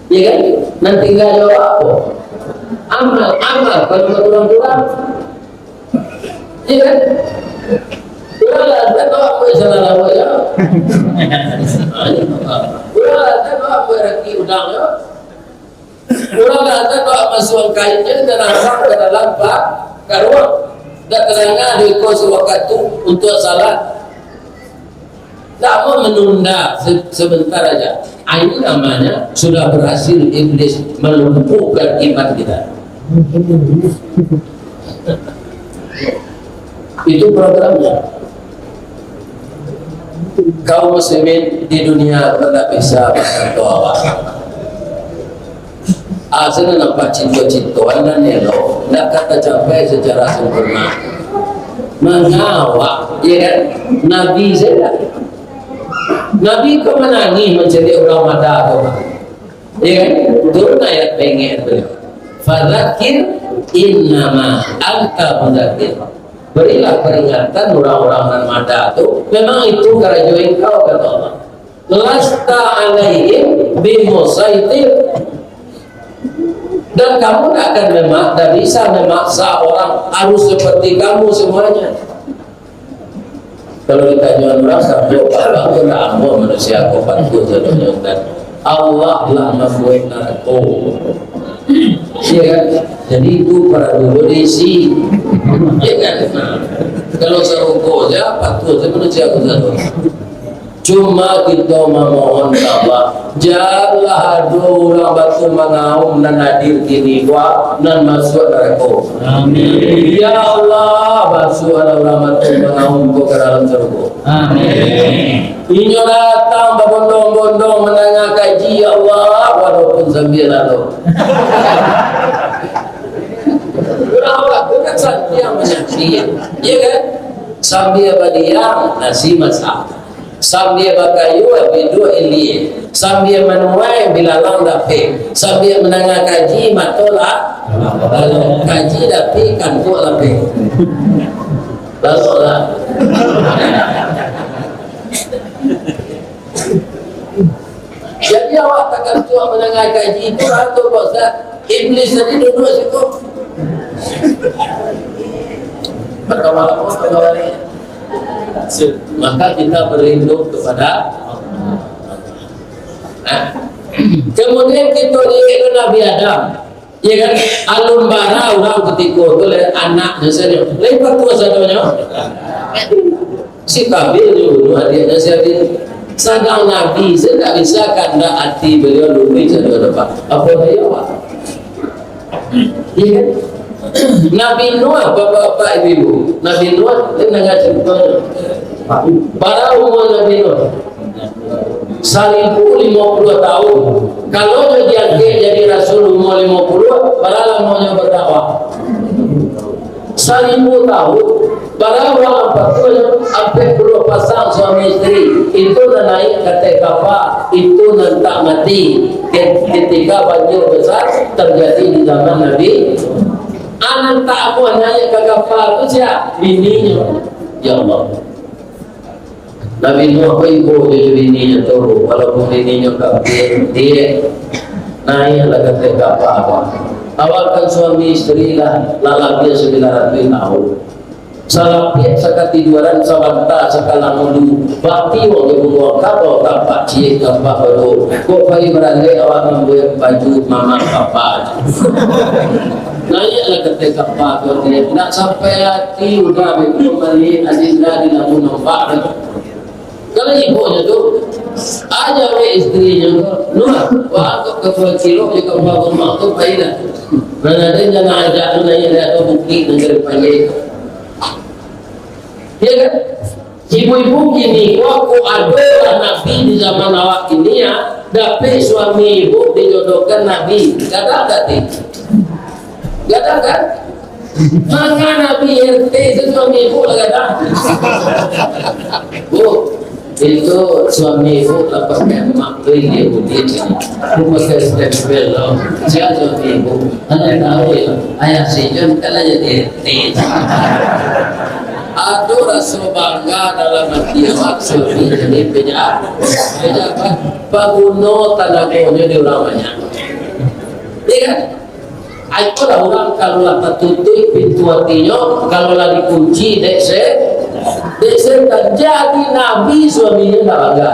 Ya kan? Nanti enggak jawab apa? Amal kalau pulang. Ya kan? Ulah tak tahu apa salah apa ya. Ulah tak tahu apa rezeki udang ya. Ulah tak tahu masuk kainnya dan asap ke dalam bak karuang. Tak terangkan ada kos waktu untuk salat. Tak mau menunda sebentar aja. Ini namanya sudah berhasil iblis melumpuhkan iman kita. Itu programnya. Kaum muslimin di dunia tidak bisa membantu awak. Asal nampak cinta-cintaan dan elok, tidak kata capai secara sempurna. Mengawak, ya kan? Nabi saya, Nabi kau menangis menjadi orang mada tu, ya kan? Turun ayat pengen beliau. Fadzakir innama anta mudzakir. Berilah peringatan orang-orang dan mada tu. Memang itu kerajaan engkau kata Allah. Lasta alaihim bimusaitir. Dan kamu tak akan tak bisa memaksa orang harus seperti kamu semuanya. Kalau ditanya orang sabdo, Allah tu nak ambil manusia kau patut sedunia dan Allah lah membuat narko. Iya kan? Jadi itu para dulu diisi, ya kan? Kalau seruput ya patut manusia aku tahu. Cuma kita memohon apa? Janganlah ada orang batu mengaum dan hadir kini buat dan masuk neraka. Amin. Ya Allah, masuk ada orang batu mengaum ke dalam surga. Amin. Ini datang berbondong-bondong menengah kaji ya Allah walaupun sambil lalu. Berapa bukan yang menyaksikan, ya kan? Sambil berdiam nasi masak. Sambil bakayu bidu ilie, sambil menuai bila lang dapat, sambil menengah kaji matola, kaji dapat kantuk dapat, lalulah. Jadi awak takkan tua menengah kaji itu atau bosan iblis tadi duduk situ. Pertama kali. Maka kita berlindung kepada nah, kemudian kita lihat Nabi Adam, ya kan? Alun bara orang ketika itu anaknya saya lepas kuasa doanya si Kabil dulu adiknya saya sedang Nabi saya tak bisa karena hati beliau lebih saya apa dia Pak? Ya kan? Nabi Nuh, bapak-bapak ibu, Nabi Nuh dengan ceritanya pada umur Nabi Nuh 1050 tahun. Kalau dia diangkat jadi Rasul umur 50, padahal maunya berdakwah 1000 tahun. Padahal orang 40 pasang suami istri itu naik kata kapal itu tak mati ketika banjir besar terjadi di zaman Nabi. Anak tak aku nanya ke kapal itu siapa? Bininya. Ya Allah. Nabi Nuh ibu jadi bininya tu. Walaupun bininya kafir, dia naiklah ke kapal. Awalkan suami istri lah, lalaki 900 tahun. Salapit sakati duaran sabanta sakala mulu bakti wong ibu kapal tampak cie kapal baru. Kok pagi berandai awak membuat baju mama papa. Naiklah ketika Pak dia tidak sampai hati udah kembali adinda di lamun nampak. Kalau ibunya tu aja we istrinya Nuh waktu ke kilo di kampung rumah tu payah. Mana ada jangan ajak tu nanya ada bukti negeri payah. Ya kan? Ibu-ibu kini waktu ada Nabi di zaman awak ini ya dapat suami ibu dijodohkan Nabi kata tadi. Gada kan? Maka Nabi RT itu suami ibu lah gada. Bu, itu suami ibu lah pakai mak beli ibu dia. Aku pakai stempel loh. Saya suami ibu. Anda tahu ya? Ayah si John kan aja RT. Aduh rasa bangga dalam hati awak suami jadi pejabat. Pejabat banguno tanahnya di ulamanya. Iya kan? Itulah orang kalau lah tertutup pintu hatinya, kalau lah dikunci dek tak jadi Nabi suaminya tak bangga.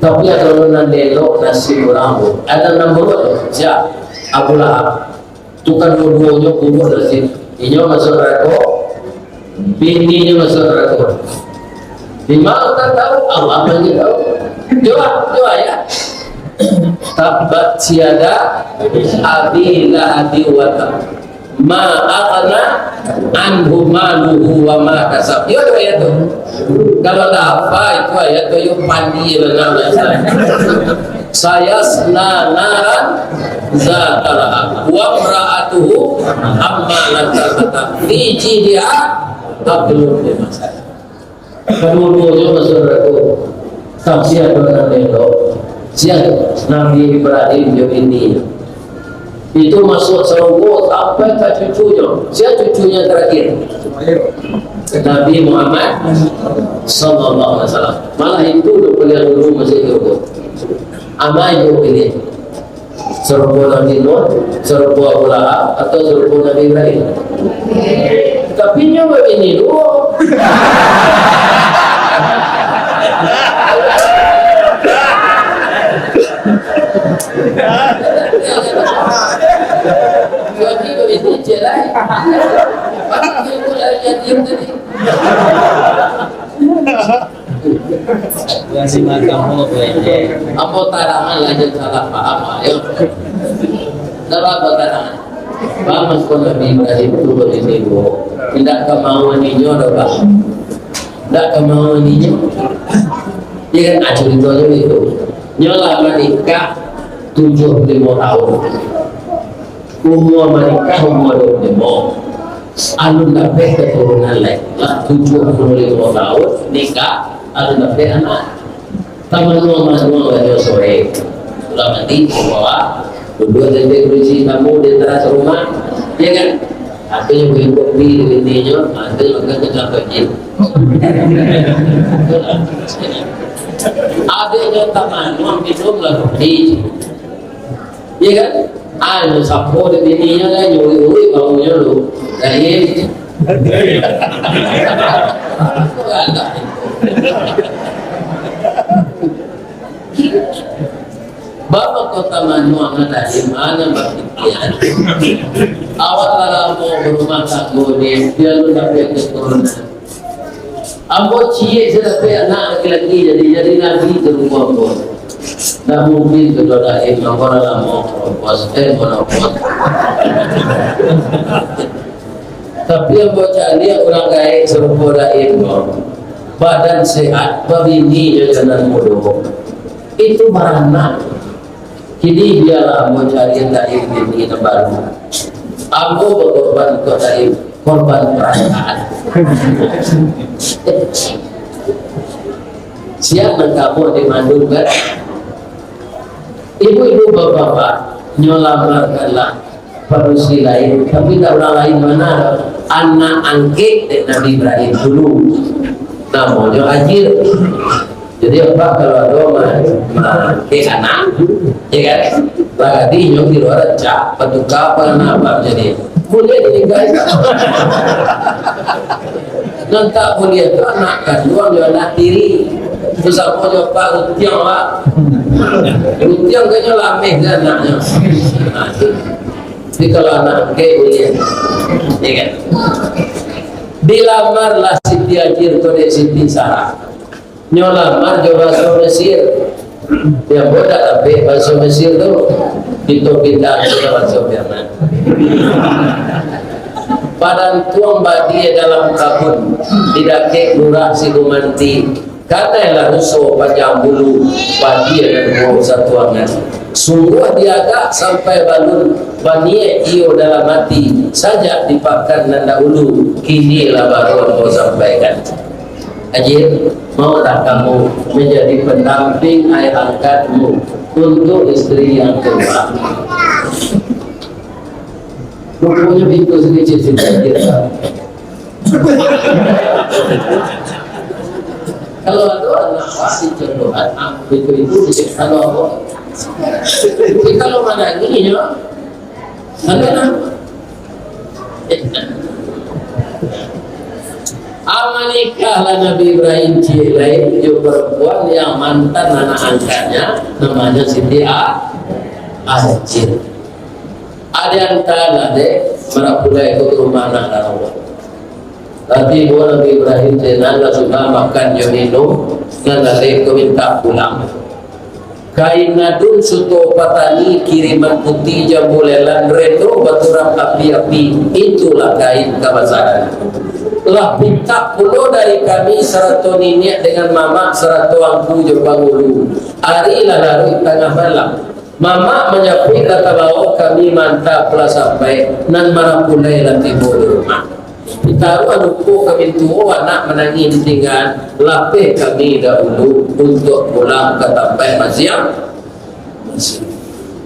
Tapi ada orang delok nasi orang, ada nombor siap Abu Lahab, tukang dua-duanya kubur dari sini. Ini masuk neraka, bininya masuk neraka. Di mana tak tahu, Allah aja tahu. Coba ya. Tabat siada abi lahadi wa ma aghna anhu maluhu wa ma kasab. Yo ayat tu. Kalau tak apa itu ayat tu yo pandi benar. Saya naran zatara wa imra'atuhu ammalat kata fi jidia tablul masal. Kedua-duanya masuk neraka. Tafsir dengan itu. Siapa Nabi Ibrahim ini itu masuk surga sampai ke cucunya. Siapa cucunya terakhir? Nabi Muhammad sallallahu alaihi wasallam. Malah itu udah dulu masih hidup. Amai itu ini surga Nabi Nuh, surga Abu Lahab atau surga Nabi Ibrahim. Tapi nyawa ini dulu. Kasih makan mo Apa tarangan lanjut salah paham ayo. Dalam tarangan. Bamas ko Nabi Ibrahim turun ini bu. Tidak kemauan ninyo dah pak. Tidak kemauan ninyo. Dia kan acur itu. Nyolah menikah 75 tahun. Umur menikah umur 25. Alun dapat keturunan lain lah 75 tahun nikah alun dapat anak taman-taman banyak sore sudah mati bawa berdua jadi berisi kamu di teras rumah ya kan akhirnya beli kopi intinya akhirnya makan kecil kecil adanya taman minum lalu ya kan anu sapo di ininya lah nyuri baunya lu dari Bapak kota Manuang dari mana berpikiran awak kalau mau berumah tangga ni dia lu dapat keturunan ambo cie sudah dapat anak laki-laki jadi nabi ke rumah bos. Nah mungkin kedua daim orang lama pos monopos. Tapi yang bocah dia orang kaya serupa daim badan sehat, babini jangan mudah. Itu beranak. Kini biarlah bocah dia daim ini baru. Aku berkorban ke daim korban perasaan. Siap kamu dimandukan. Ibu-ibu bapak-bapak nyolamarkanlah parusi lain, tapi tak orang lain mana anak angkat Nabi Ibrahim dulu namanya Hajir. Jadi apa kalau ada ke anak ya kan lagi nyok di luar cak petuka apa jadi boleh ini guys dan tak boleh itu anak kandung dia anak diri terus apa jawab tiang lah tiang kayaknya lame kan anaknya jadi kalau anak kayak boleh ya kan dilamarlah Siti Hajir kode Siti Sarah nyolamar coba bahasa Mesir yang bodoh tapi bahasa Mesir tu itu kita bahasa Jerman padan tuang badia dalam kabun tidak kek lurah si gumanti katailah rusuh panjang bulu badia dan bau satuangan sungguh diagak sampai balun bania iyo dalam mati saja dipakan nanda ulu kinilah baru kau sampaikan. Hajir, mau tak kamu menjadi pendamping ayah angkatmu untuk istri yang kedua? Bukunya pintu sedikit kita. Kalau ada anak pasti jodohan, itu kalau apa? Kalau mana ini ya? Ada Amanikahlah Nabi Ibrahim Cilai perempuan yang mantan anak angkatnya namanya Siti Hajir. Ada yang tanah deh merapulai ke rumah anak Allah. Tapi Nabi Ibrahim Cilai sudah makan minum dan lari ke minta pulang. Kain nadun suto patani kiriman putih jambulelan retro baturan api-api itulah kain kabasaran. Lah minta pulau dari kami serato nenek dengan mama serato angku jepang ulu hari lalu tengah malam mama menyapui kata bawa kami mantap lah sampai nan mana pulai lantai bodoh rumah ditaruh anuku kami tua anak menangis ditinggal lapeh kami dahulu untuk pulang ke tempat masyam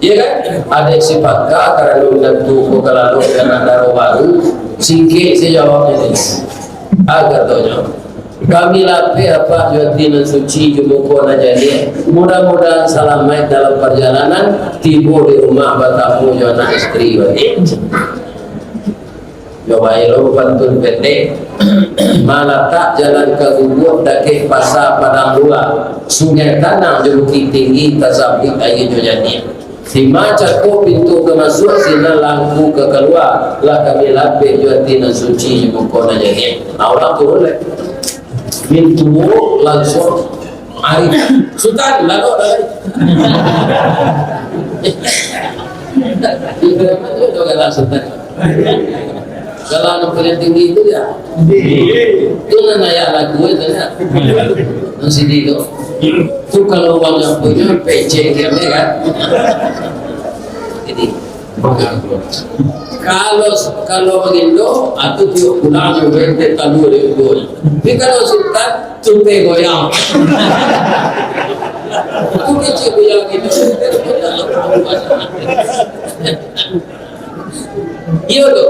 iya kan ada sifat kah karena lu tentu kalau lu karena daro baru singkir sejawabnya ini agar doanya kami lapih apa juatin suci jumuko najani mudah-mudahan selamat dalam perjalanan tiba di rumah batamu jana istri coba lo pantun pendek malah tak jalan ke gubuk dakih pasar padang luar sungai tanah jeruki tinggi tasabik ayi jojani si maca ko pintu ke masuk sina langku ke keluar lah kami lapih juatin suci jumuko najani orang turun leh pintu langsung Arif Sultan lalu itu adalah Sultan. Kalau anak paling tinggi itu ya, itu nanya lagu itu ya, masih di itu. Itu kalau uangnya punya PC kan? Jadi kalau begitu, atau tiup pulang juga kita dulu gol. Tapi kalau Sultan tumpe goyang, aku kecil goyang itu, iya tu.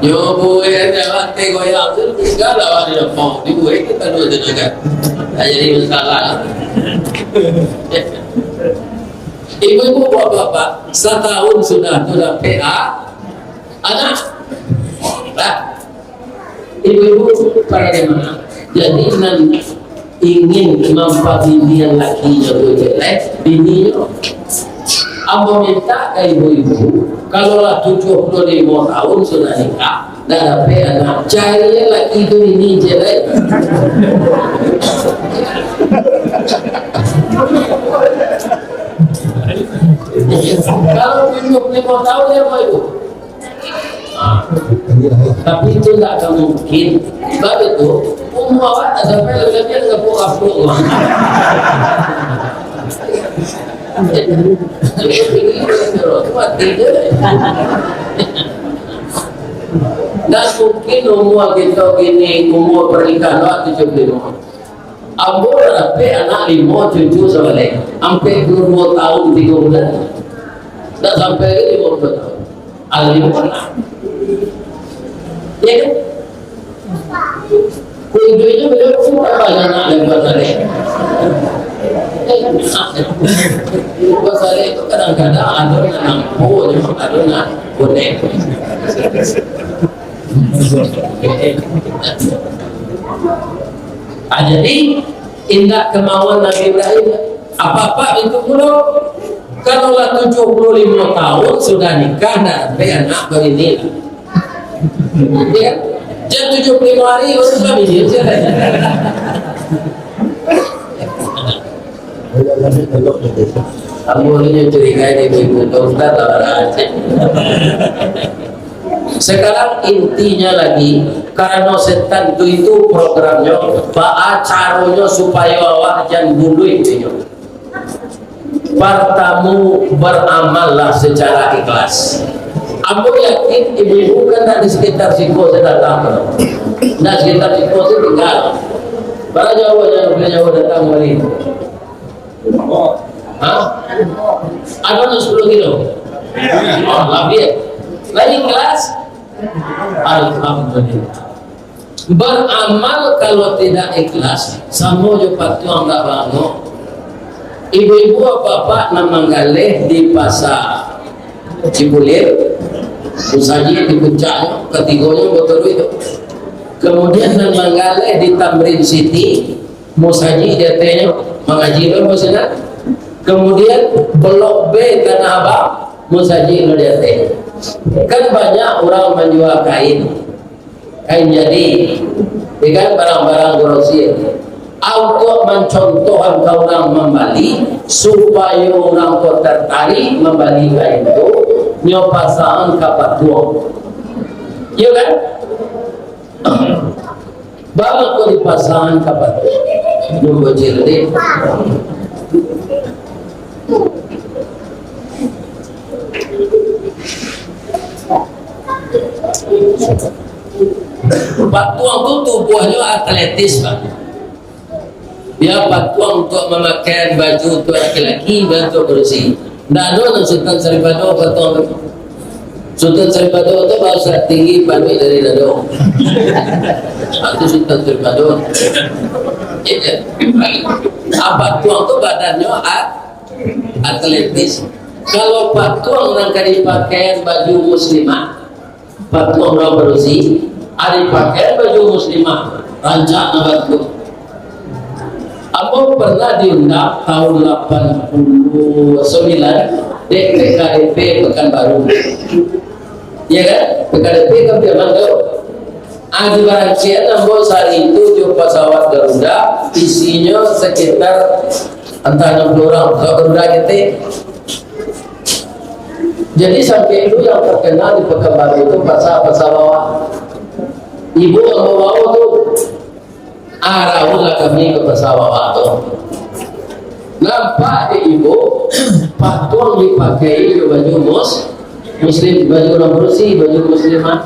Yo boleh ada teh goyang tu segala orang yang mau dibuat kita dulu juga. Jadi masalah. Ibu-ibu bapak-bapak setahun sudah PA anak. Nah, ibu-ibu bagaimana? Jadi nanti ingin memperhatikan lakinya tu jelek, bininya. Ambo minta ke ibu-ibu, kalau lah 75 tahun sudah nikah, dah dapat anak, carinya laki itu ini jelek. Kalau 75 tahun ya mau itu. Tapi itu tidak akan mungkin. Sebab itu, umur awak sampai lebih nggak puas-puas. Dan mungkin umur kita gini, umur pernikahan waktu 75. Ambo rapi anak 5 cucu sebalik, sampai 2 tahun 3 bulan, tak sampai 50 tahun. Al-5 pernah, ya kan? Kuidunya beliau apa anak lepas tadi? Pasal itu kadang-kadang ada yang nampu, ada yang bonek. Jadi indah kemauan Nabi Ibrahim apa-apa itu pula. Kalau lah 75 tahun sudah nikah dan anak berini, ya, jam 75 hari sudah bini. Ambilnya curiga ini ibu dokter sekarang intinya lagi karena setan itu programnya caranya supaya awak jangan bunuh itu. Pertama beramallah secara ikhlas. Ambo yakin ibu-ibu kan di sekitar Siko saya datang. Nah sekitar Siko saya tinggal. Para jauh datang kali. Hah? Ada 10 kilo. Oh, lebih. Lagi kelas. Alhamdulillah. Beramal kalau tidak ikhlas, sama juga tuang tak bangun. Ibu-ibu bapak nama galeh di pasar Cibulir, Musaji di puncaknya, ketiganya betul itu. Kemudian nama galeh di Tamrin City, Musaji dia tanya mengaji apa sana. Kemudian Blok B Tanah Abang, Musaji lo dia tanya. Kan banyak orang menjual kain jadi, dengan barang-barang grosir. Untuk mencontohkan orang membeli supaya orang itu tertarik membeli kain itu, nyo pasangan kapat tuang, iya kan? Bapak ko di pasangan kapat nyo bocil deh. Patuang itu tubuhnya atletis, Pak. Dia patuang untuk memakai baju untuk laki-laki, baju bersih. Tidak ada Sultan Saripado patuang. Sultan Saripado itu bahasa tinggi pandai dari dado. Itu Sultan Saripado. Patuang itu badannya atletis. Kalau patuang yang dipakai baju muslimah, patuang orang bersih, ada pakai baju muslimah, rancak nabatu. Aku pernah diundang tahun 89 PKDP Pekanbaru, ya kan? PKDP kan zaman itu. Adi Barangsian nambah hari itu jumpa isinya sekitar antara 60 orang. Kalau udah gitu, jadi sampai itu yang terkenal di Pekanbaru itu pasal bawah. Ibu yang bawa itu arahlah kami ke pasal bawah itu. Nampak di ibu patung dipakai baju muslim, baju orang bersih, baju muslimah.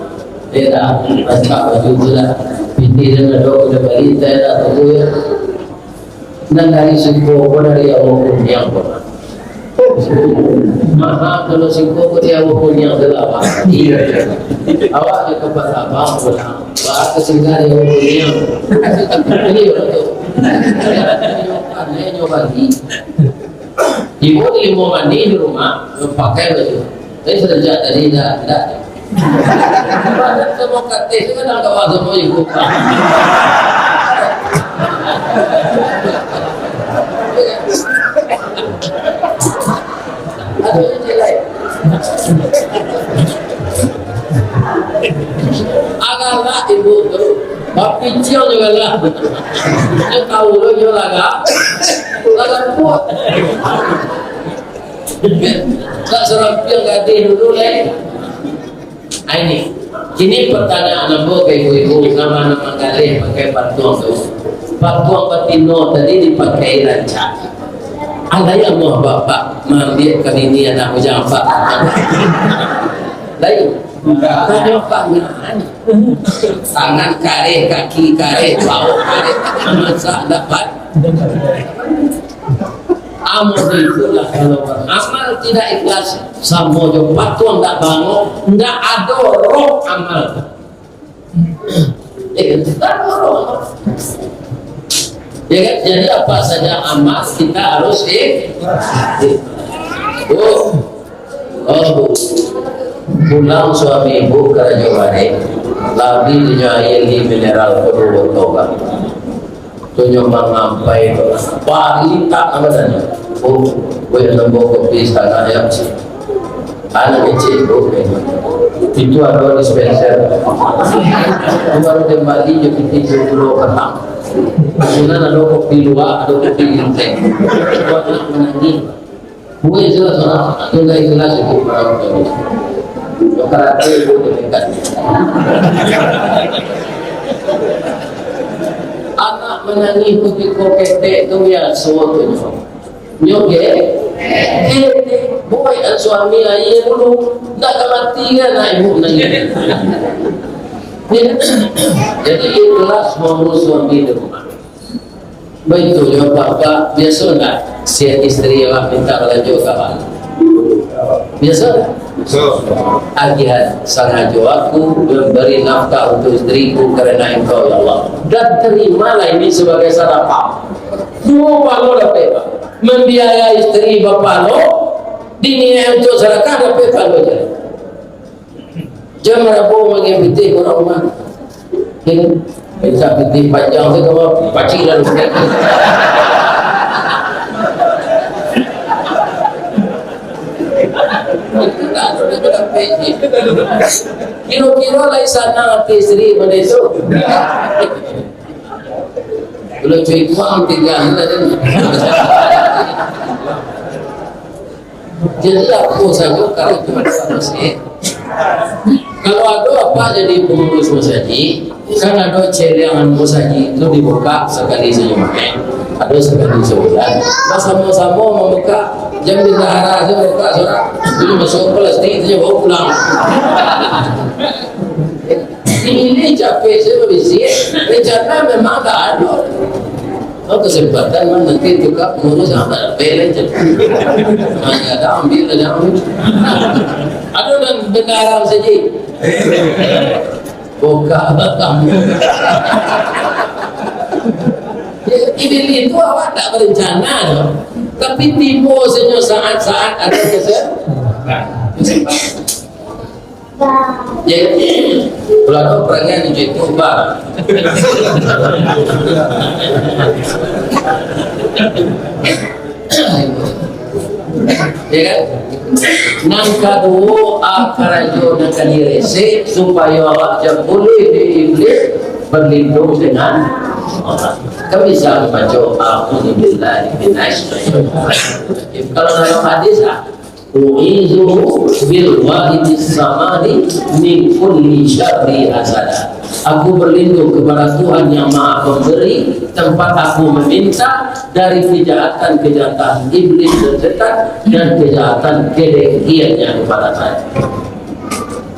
Tidak, pasal baju gula, pinti dan ada udah balita atau gue. Dan dari suku dari yang pernah. Maha kalau singkong dia hukum yang gelap. Iya. Awak di tempat abang pulang. Bahasa singgah dia hukum yang. Ini betul. Ini nyoba lagi. Ibu di mau mandi di rumah, pakai baju. Tapi sejak tadi tidak. Badan semua kata itu kan ada waktu mau ibu. Agaklah ibu tu, bapak kecil juga lah. Dia tahu lo juga laga kuat. Tak serampi yang gadis dulu leh. Ini pertanyaan ambo ke ibu-ibu nama-nama kali pakai patuang tu. Patuang patino tadi dipakai rancak. Ada yang mau bapak mengambil kali ini anak ujampak. Lain. Tanya tangan kare, kaki kare, bau kare, masa dapat. Amal itulah kalau amal tidak ikhlas, sama jo patuang tak bangun, tidak ada roh amal. Tidak ada roh. Ya kan? Jadi apa saja amal kita harus pulang suami ibu ke Raja Wari lagi dinyain di mineral perlu toga tunjuk mengampai paling tak amatnya gue nembok kopi sana ya anak kecil itu ada dispenser baru kembali jadi 70 ketang kemudian ada kopi luar, ada kopi genteng buat menangis gue jelas orang itu gak jelas itu karate itu dekat anak menangis kopi kokete itu ya suatu nyoge boy dan suami ayah dulu tak mati kan ibu nangis. Jadi ikhlas mengurus suami di rumah. Begitu juga bapak biasa enggak si istri yang minta lanjut kawan. Biasa? Agihan sangat aku memberi nafkah untuk istriku karena engkau ya Allah. Dan terimalah ini sebagai sadaqah. Dua palo dapat membiayai istri bapak lo dinilai untuk sedekah dapat palo je. Jangan rabu mengimpiti orang rumah. Ini bisa piti panjang tu kalau pacik dan rusak. Kira-kira lah sana hati istri pada itu. Kalau cuy kuang tiga hari. Jadi aku saja kalau cuma masih. Kalau ada apa jadi pengurus musaji, kan ada celengan musaji itu dibuka sekali sebulan, ada sekali sebulan. Sama-sama membuka jam di Zahra aja buka surat, dulu masuk kelas itu bawa pulang. Ini capek saya berbisik, rencana memang tak ada. Oh kesempatan mana nanti juga ngurus apa belen je. Masih ada ambil. Ada dan benaran saja. Buka kamu. Ini itu awak tak berencana loh. Tapi tipu saja saat-saat ada kesempatan. Jadi kalau perangnya di YouTube ya kan nangka dua akarajo dan kanirese supaya awak boleh di iblis berlindung dengan Kan bisa membaca a'udzubillahi minasyaitonirrajim. Kalau dalam hadis u'izu bil wahidis samadi min kulli syarri hasada. Aku berlindung kepada Tuhan yang Maha Pemberi, tempat aku meminta dari kejahatan-kejahatan iblis dan setan dan kejahatan kedengkiannya kepada saya.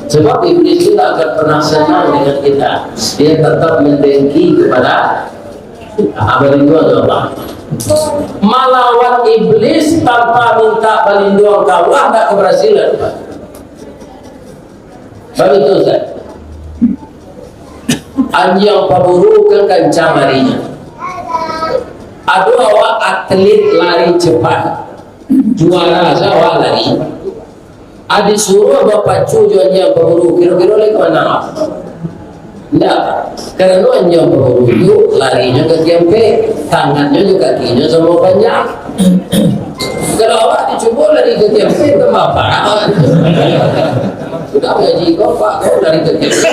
Sebab iblis itu tak akan pernah senang dengan kita. Dia tetap mendengki kepada perlindungan Allah. Melawan iblis tanpa minta perlindungan Allah tak keberhasilan, Pak. Sebab itu Ustaz, anjing paburu kan camarinya. Ada awak atlet lari cepat, juara awak lari. Ada suruh bapak cucu anjing paburu, kira-kira lagi mana? Tidak, karena anjing paburu itu larinya ke kempe, tangannya juga kakinya sama panjang. Kalau awak dicoba lari ke kempe, ke bapak. Sudah gaji kau pak, kau lari ke kempe.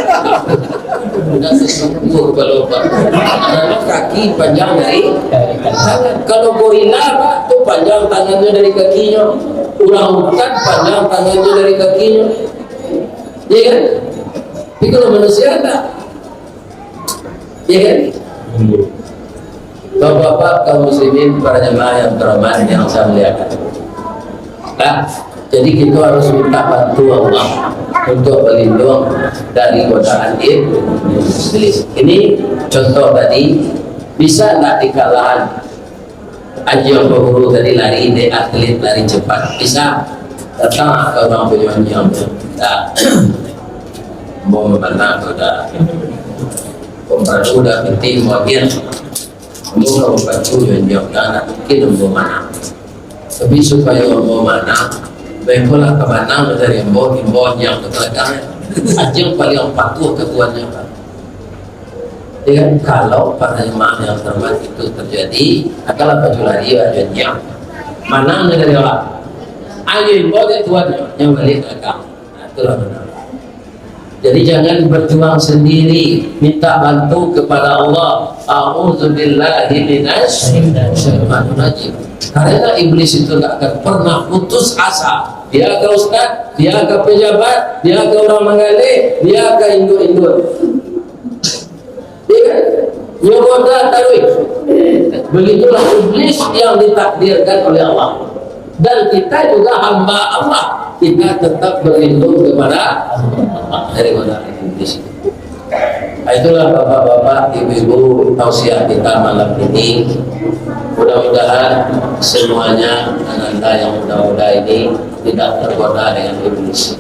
Sudah sesungguh kalau pak, karena kaki panjang dari tangan. Kalau gorila pak, tu panjang tangannya dari kakinya. Orang-utan panjang tangannya dari kakinya. Ya kan? Tapi kalau manusia tak. Ya kan? Bapak-bapak kaum muslimin, para jemaah yang terhormat yang saya muliakan. Nah, jadi kita harus minta bantu Allah untuk berlindung dari godaan iblis. Ini contoh tadi, bisa tak dikalahkan anjing pemburu tadi lari, dia atlet lari cepat, bisa datang ke orang punya anjing tak mau memenang sudah pembantu dah penting bagian mau membantu anjing dan mungkin mau mana, tapi supaya mau mana baiklah ke mana dari mau yang terkadang anjing paling patuh ke tuannya. Dan kalau para jemaah yang terhormat itu terjadi, adalah baju lari bajunya mana dari Allah ayo boleh tuannya yang balik belakang. Nah, itulah benar. Jadi jangan berjuang sendiri, minta bantu kepada Allah. A'udzubillahi minasyaitonir rajim. Karena iblis itu tidak akan pernah putus asa. Dia ke ustaz, dia ke pejabat, dia ke orang menggali, dia ke induk-induk. Nyogoda taruh. Begitulah iblis yang ditakdirkan oleh Allah. Dan kita juga hamba Allah, kita tetap berlindung kepada Allah dari godaan iblis. Itulah bapak-bapak, ibu-ibu, tausiah kita malam ini. Mudah-mudahan semuanya anda yang muda-muda ini tidak tergoda dengan iblis.